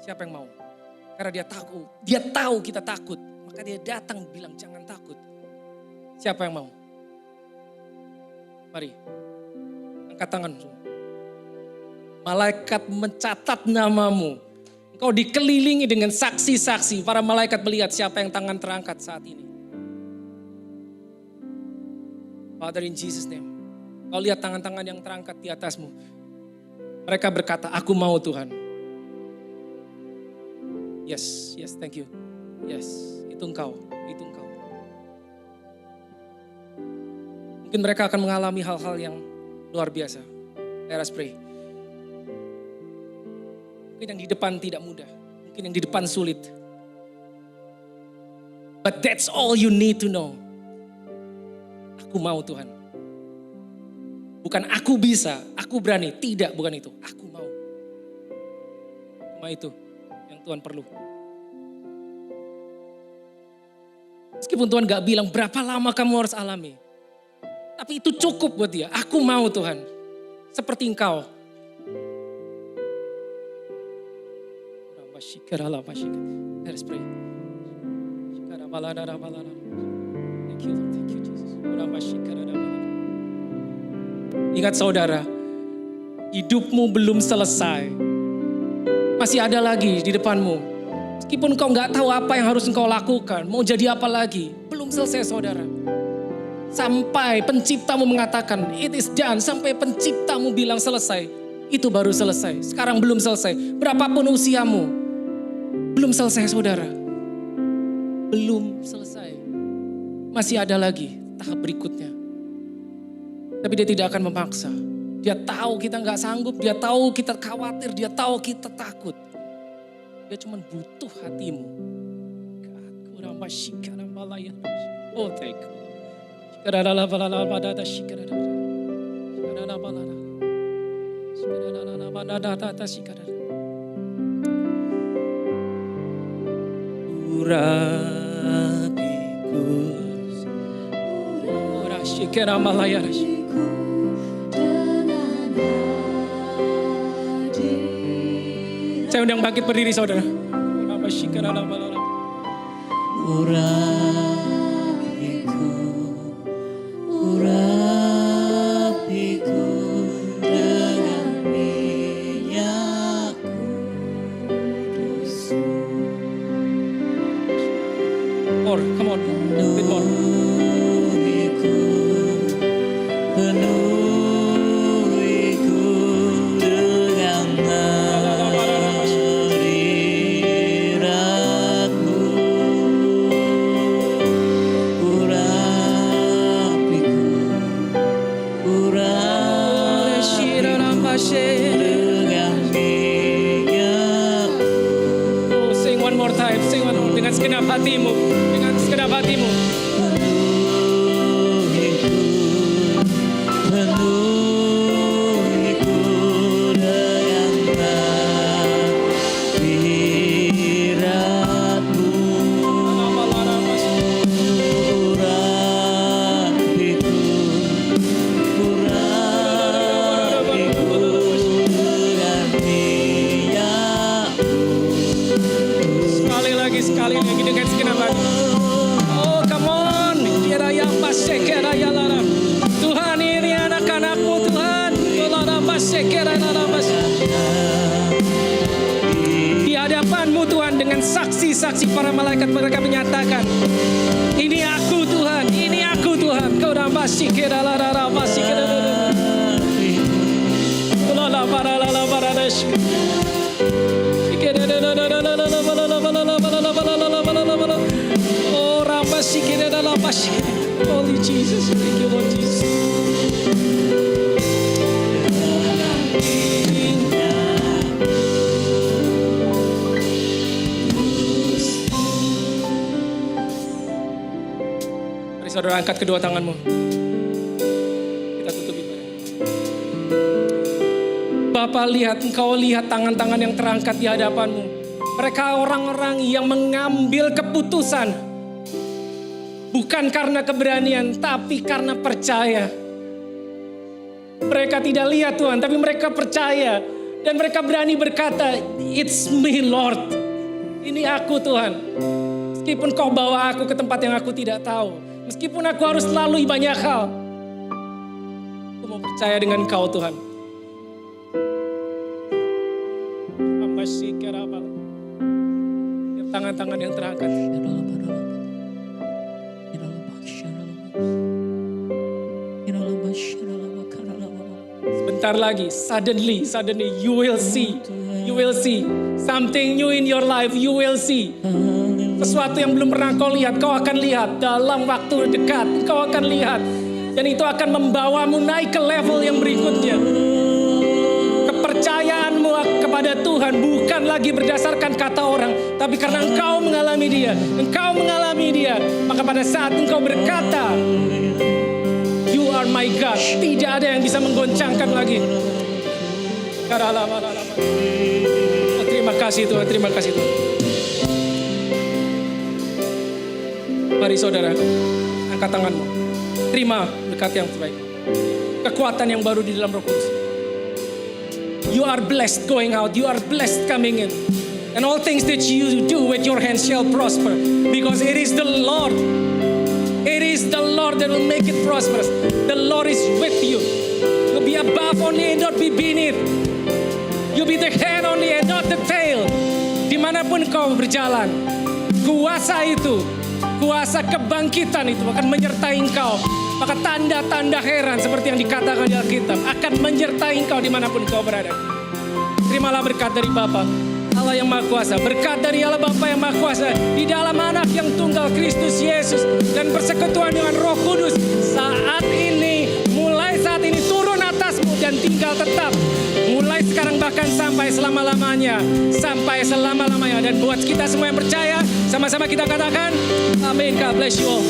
Speaker 1: Siapa yang mau? Karena dia takut. Dia tahu kita takut. Maka dia datang bilang jangan takut. Siapa yang mau? Mari. Angkat tangan semua. Malaikat mencatat namamu. Engkau dikelilingi dengan saksi-saksi. Para malaikat melihat siapa yang tangan terangkat saat ini. Father in Jesus name. Kau lihat tangan-tangan yang terangkat di atasmu. Mereka berkata, aku mau Tuhan. Yes, thank you. Yes, itu engkau. Mungkin mereka akan mengalami hal-hal yang luar biasa. Let us pray. Mungkin yang di depan tidak mudah. Mungkin yang di depan sulit. But that's all you need to know. Aku mau Tuhan. Bukan aku bisa, aku berani. Tidak, bukan itu. Aku mau. Cuma itu yang Tuhan perlu. Meskipun Tuhan gak bilang berapa lama kamu harus alami. Tapi itu cukup buat dia. Aku mau Tuhan. Seperti engkau. Let us pray. Thank you Jesus. Ingat saudara, hidupmu belum selesai. Masih ada lagi di depanmu. Meskipun kau gak tahu apa yang harus engkau lakukan. Mau jadi apa lagi. Belum selesai saudara. Sampai penciptamu mengatakan, it is done. Sampai penciptamu bilang selesai. Itu baru selesai. Sekarang belum selesai. Berapapun usiamu. Belum selesai saudara. Belum selesai. Masih ada lagi tahap berikutnya. Tapi dia tidak akan memaksa. Dia tahu kita gak sanggup. Dia tahu kita khawatir. Dia tahu kita takut. Dia cuma butuh hatimu. Oh thank you. Saya undang bangkit berdiri saudara.
Speaker 2: Urapiku dengan minyak kudus.
Speaker 1: More, come on, a bit more.
Speaker 2: Penuhiku dengan hadiratmu.
Speaker 1: Oh, sing one more time, sing one more. Dengan segenap hatimu, dengan segenap hatimu.
Speaker 2: Penuhiku dengan hadiratmu.
Speaker 1: Sekali lagi dengan segenap hati. Oh come on. Tuhan ini anak-anakmu Tuhan. Di hadapanmu Tuhan dengan saksi-saksi para malaikat mereka menyatakan. Ini aku Tuhan, ini aku Tuhan. Kau dah masih kira lara masih kira. Oh, Rabasikira dalam Basikira. Holy Jesus, thank you Lord Jesus. Mari saudara angkat kedua tanganmu. Kita tutup ibadah. Bapa lihat, engkau lihat tangan-tangan yang terangkat di hadapanmu. Mereka orang-orang yang mengambil keputusan. Bukan karena keberanian, tapi karena percaya. Mereka tidak lihat Tuhan, tapi mereka percaya. Dan mereka berani berkata, it's me Lord. Ini aku Tuhan. Meskipun kau bawa aku ke tempat yang aku tidak tahu. Meskipun aku harus lalui banyak hal. Aku mau percaya dengan kau Tuhan. Tangan-tangan yang terangkat. Sebentar Sebentar lagi, suddenly you will see. You will see something new in your life. You will see sesuatu yang belum pernah kau lihat, kau akan lihat dalam waktu dekat. Kau akan lihat, dan itu akan membawamu naik ke level yang berikutnya. Kepercayaanmu kepada Tuhan bukan lagi berdasarkan kata orang, tapi karena engkau mengalami Dia. Engkau mengalami Dia, maka pada saat engkau berkata, "You are my God," tidak ada yang bisa menggoncangkan lagi. Oh, terima kasih Tuhan, terima kasih Tuhan. Mari saudara, angkat tanganmu. Terima berkat yang terbaik. Kekuatan yang baru di dalam Roh Kudus. You are blessed going out. You are blessed coming in. And all things that you do with your hands shall prosper. Because it is the Lord. It is the Lord that will make it prosperous. The Lord is with you. You'll be above only and not be beneath. You'll be the head only and not the tail. Dimanapun kau berjalan, kuasa itu, kuasa kebangkitan itu akan menyertai engkau. Maka tanda-tanda heran seperti yang dikatakan di Alkitab akan menyertai engkau dimanapun kau berada. Terimalah berkat dari Bapa, Allah yang Maha Kuasa. Berkat dari Allah Bapa yang Maha Kuasa di dalam Anak yang tunggal Kristus Yesus. Dan persekutuan dengan Roh Kudus saat ini, mulai saat ini turun atasmu dan tinggal tetap. Mulai sekarang bahkan sampai selama-lamanya. Sampai selama-lamanya. Dan buat kita semua yang percaya, sama-sama kita katakan, amin. God bless you all.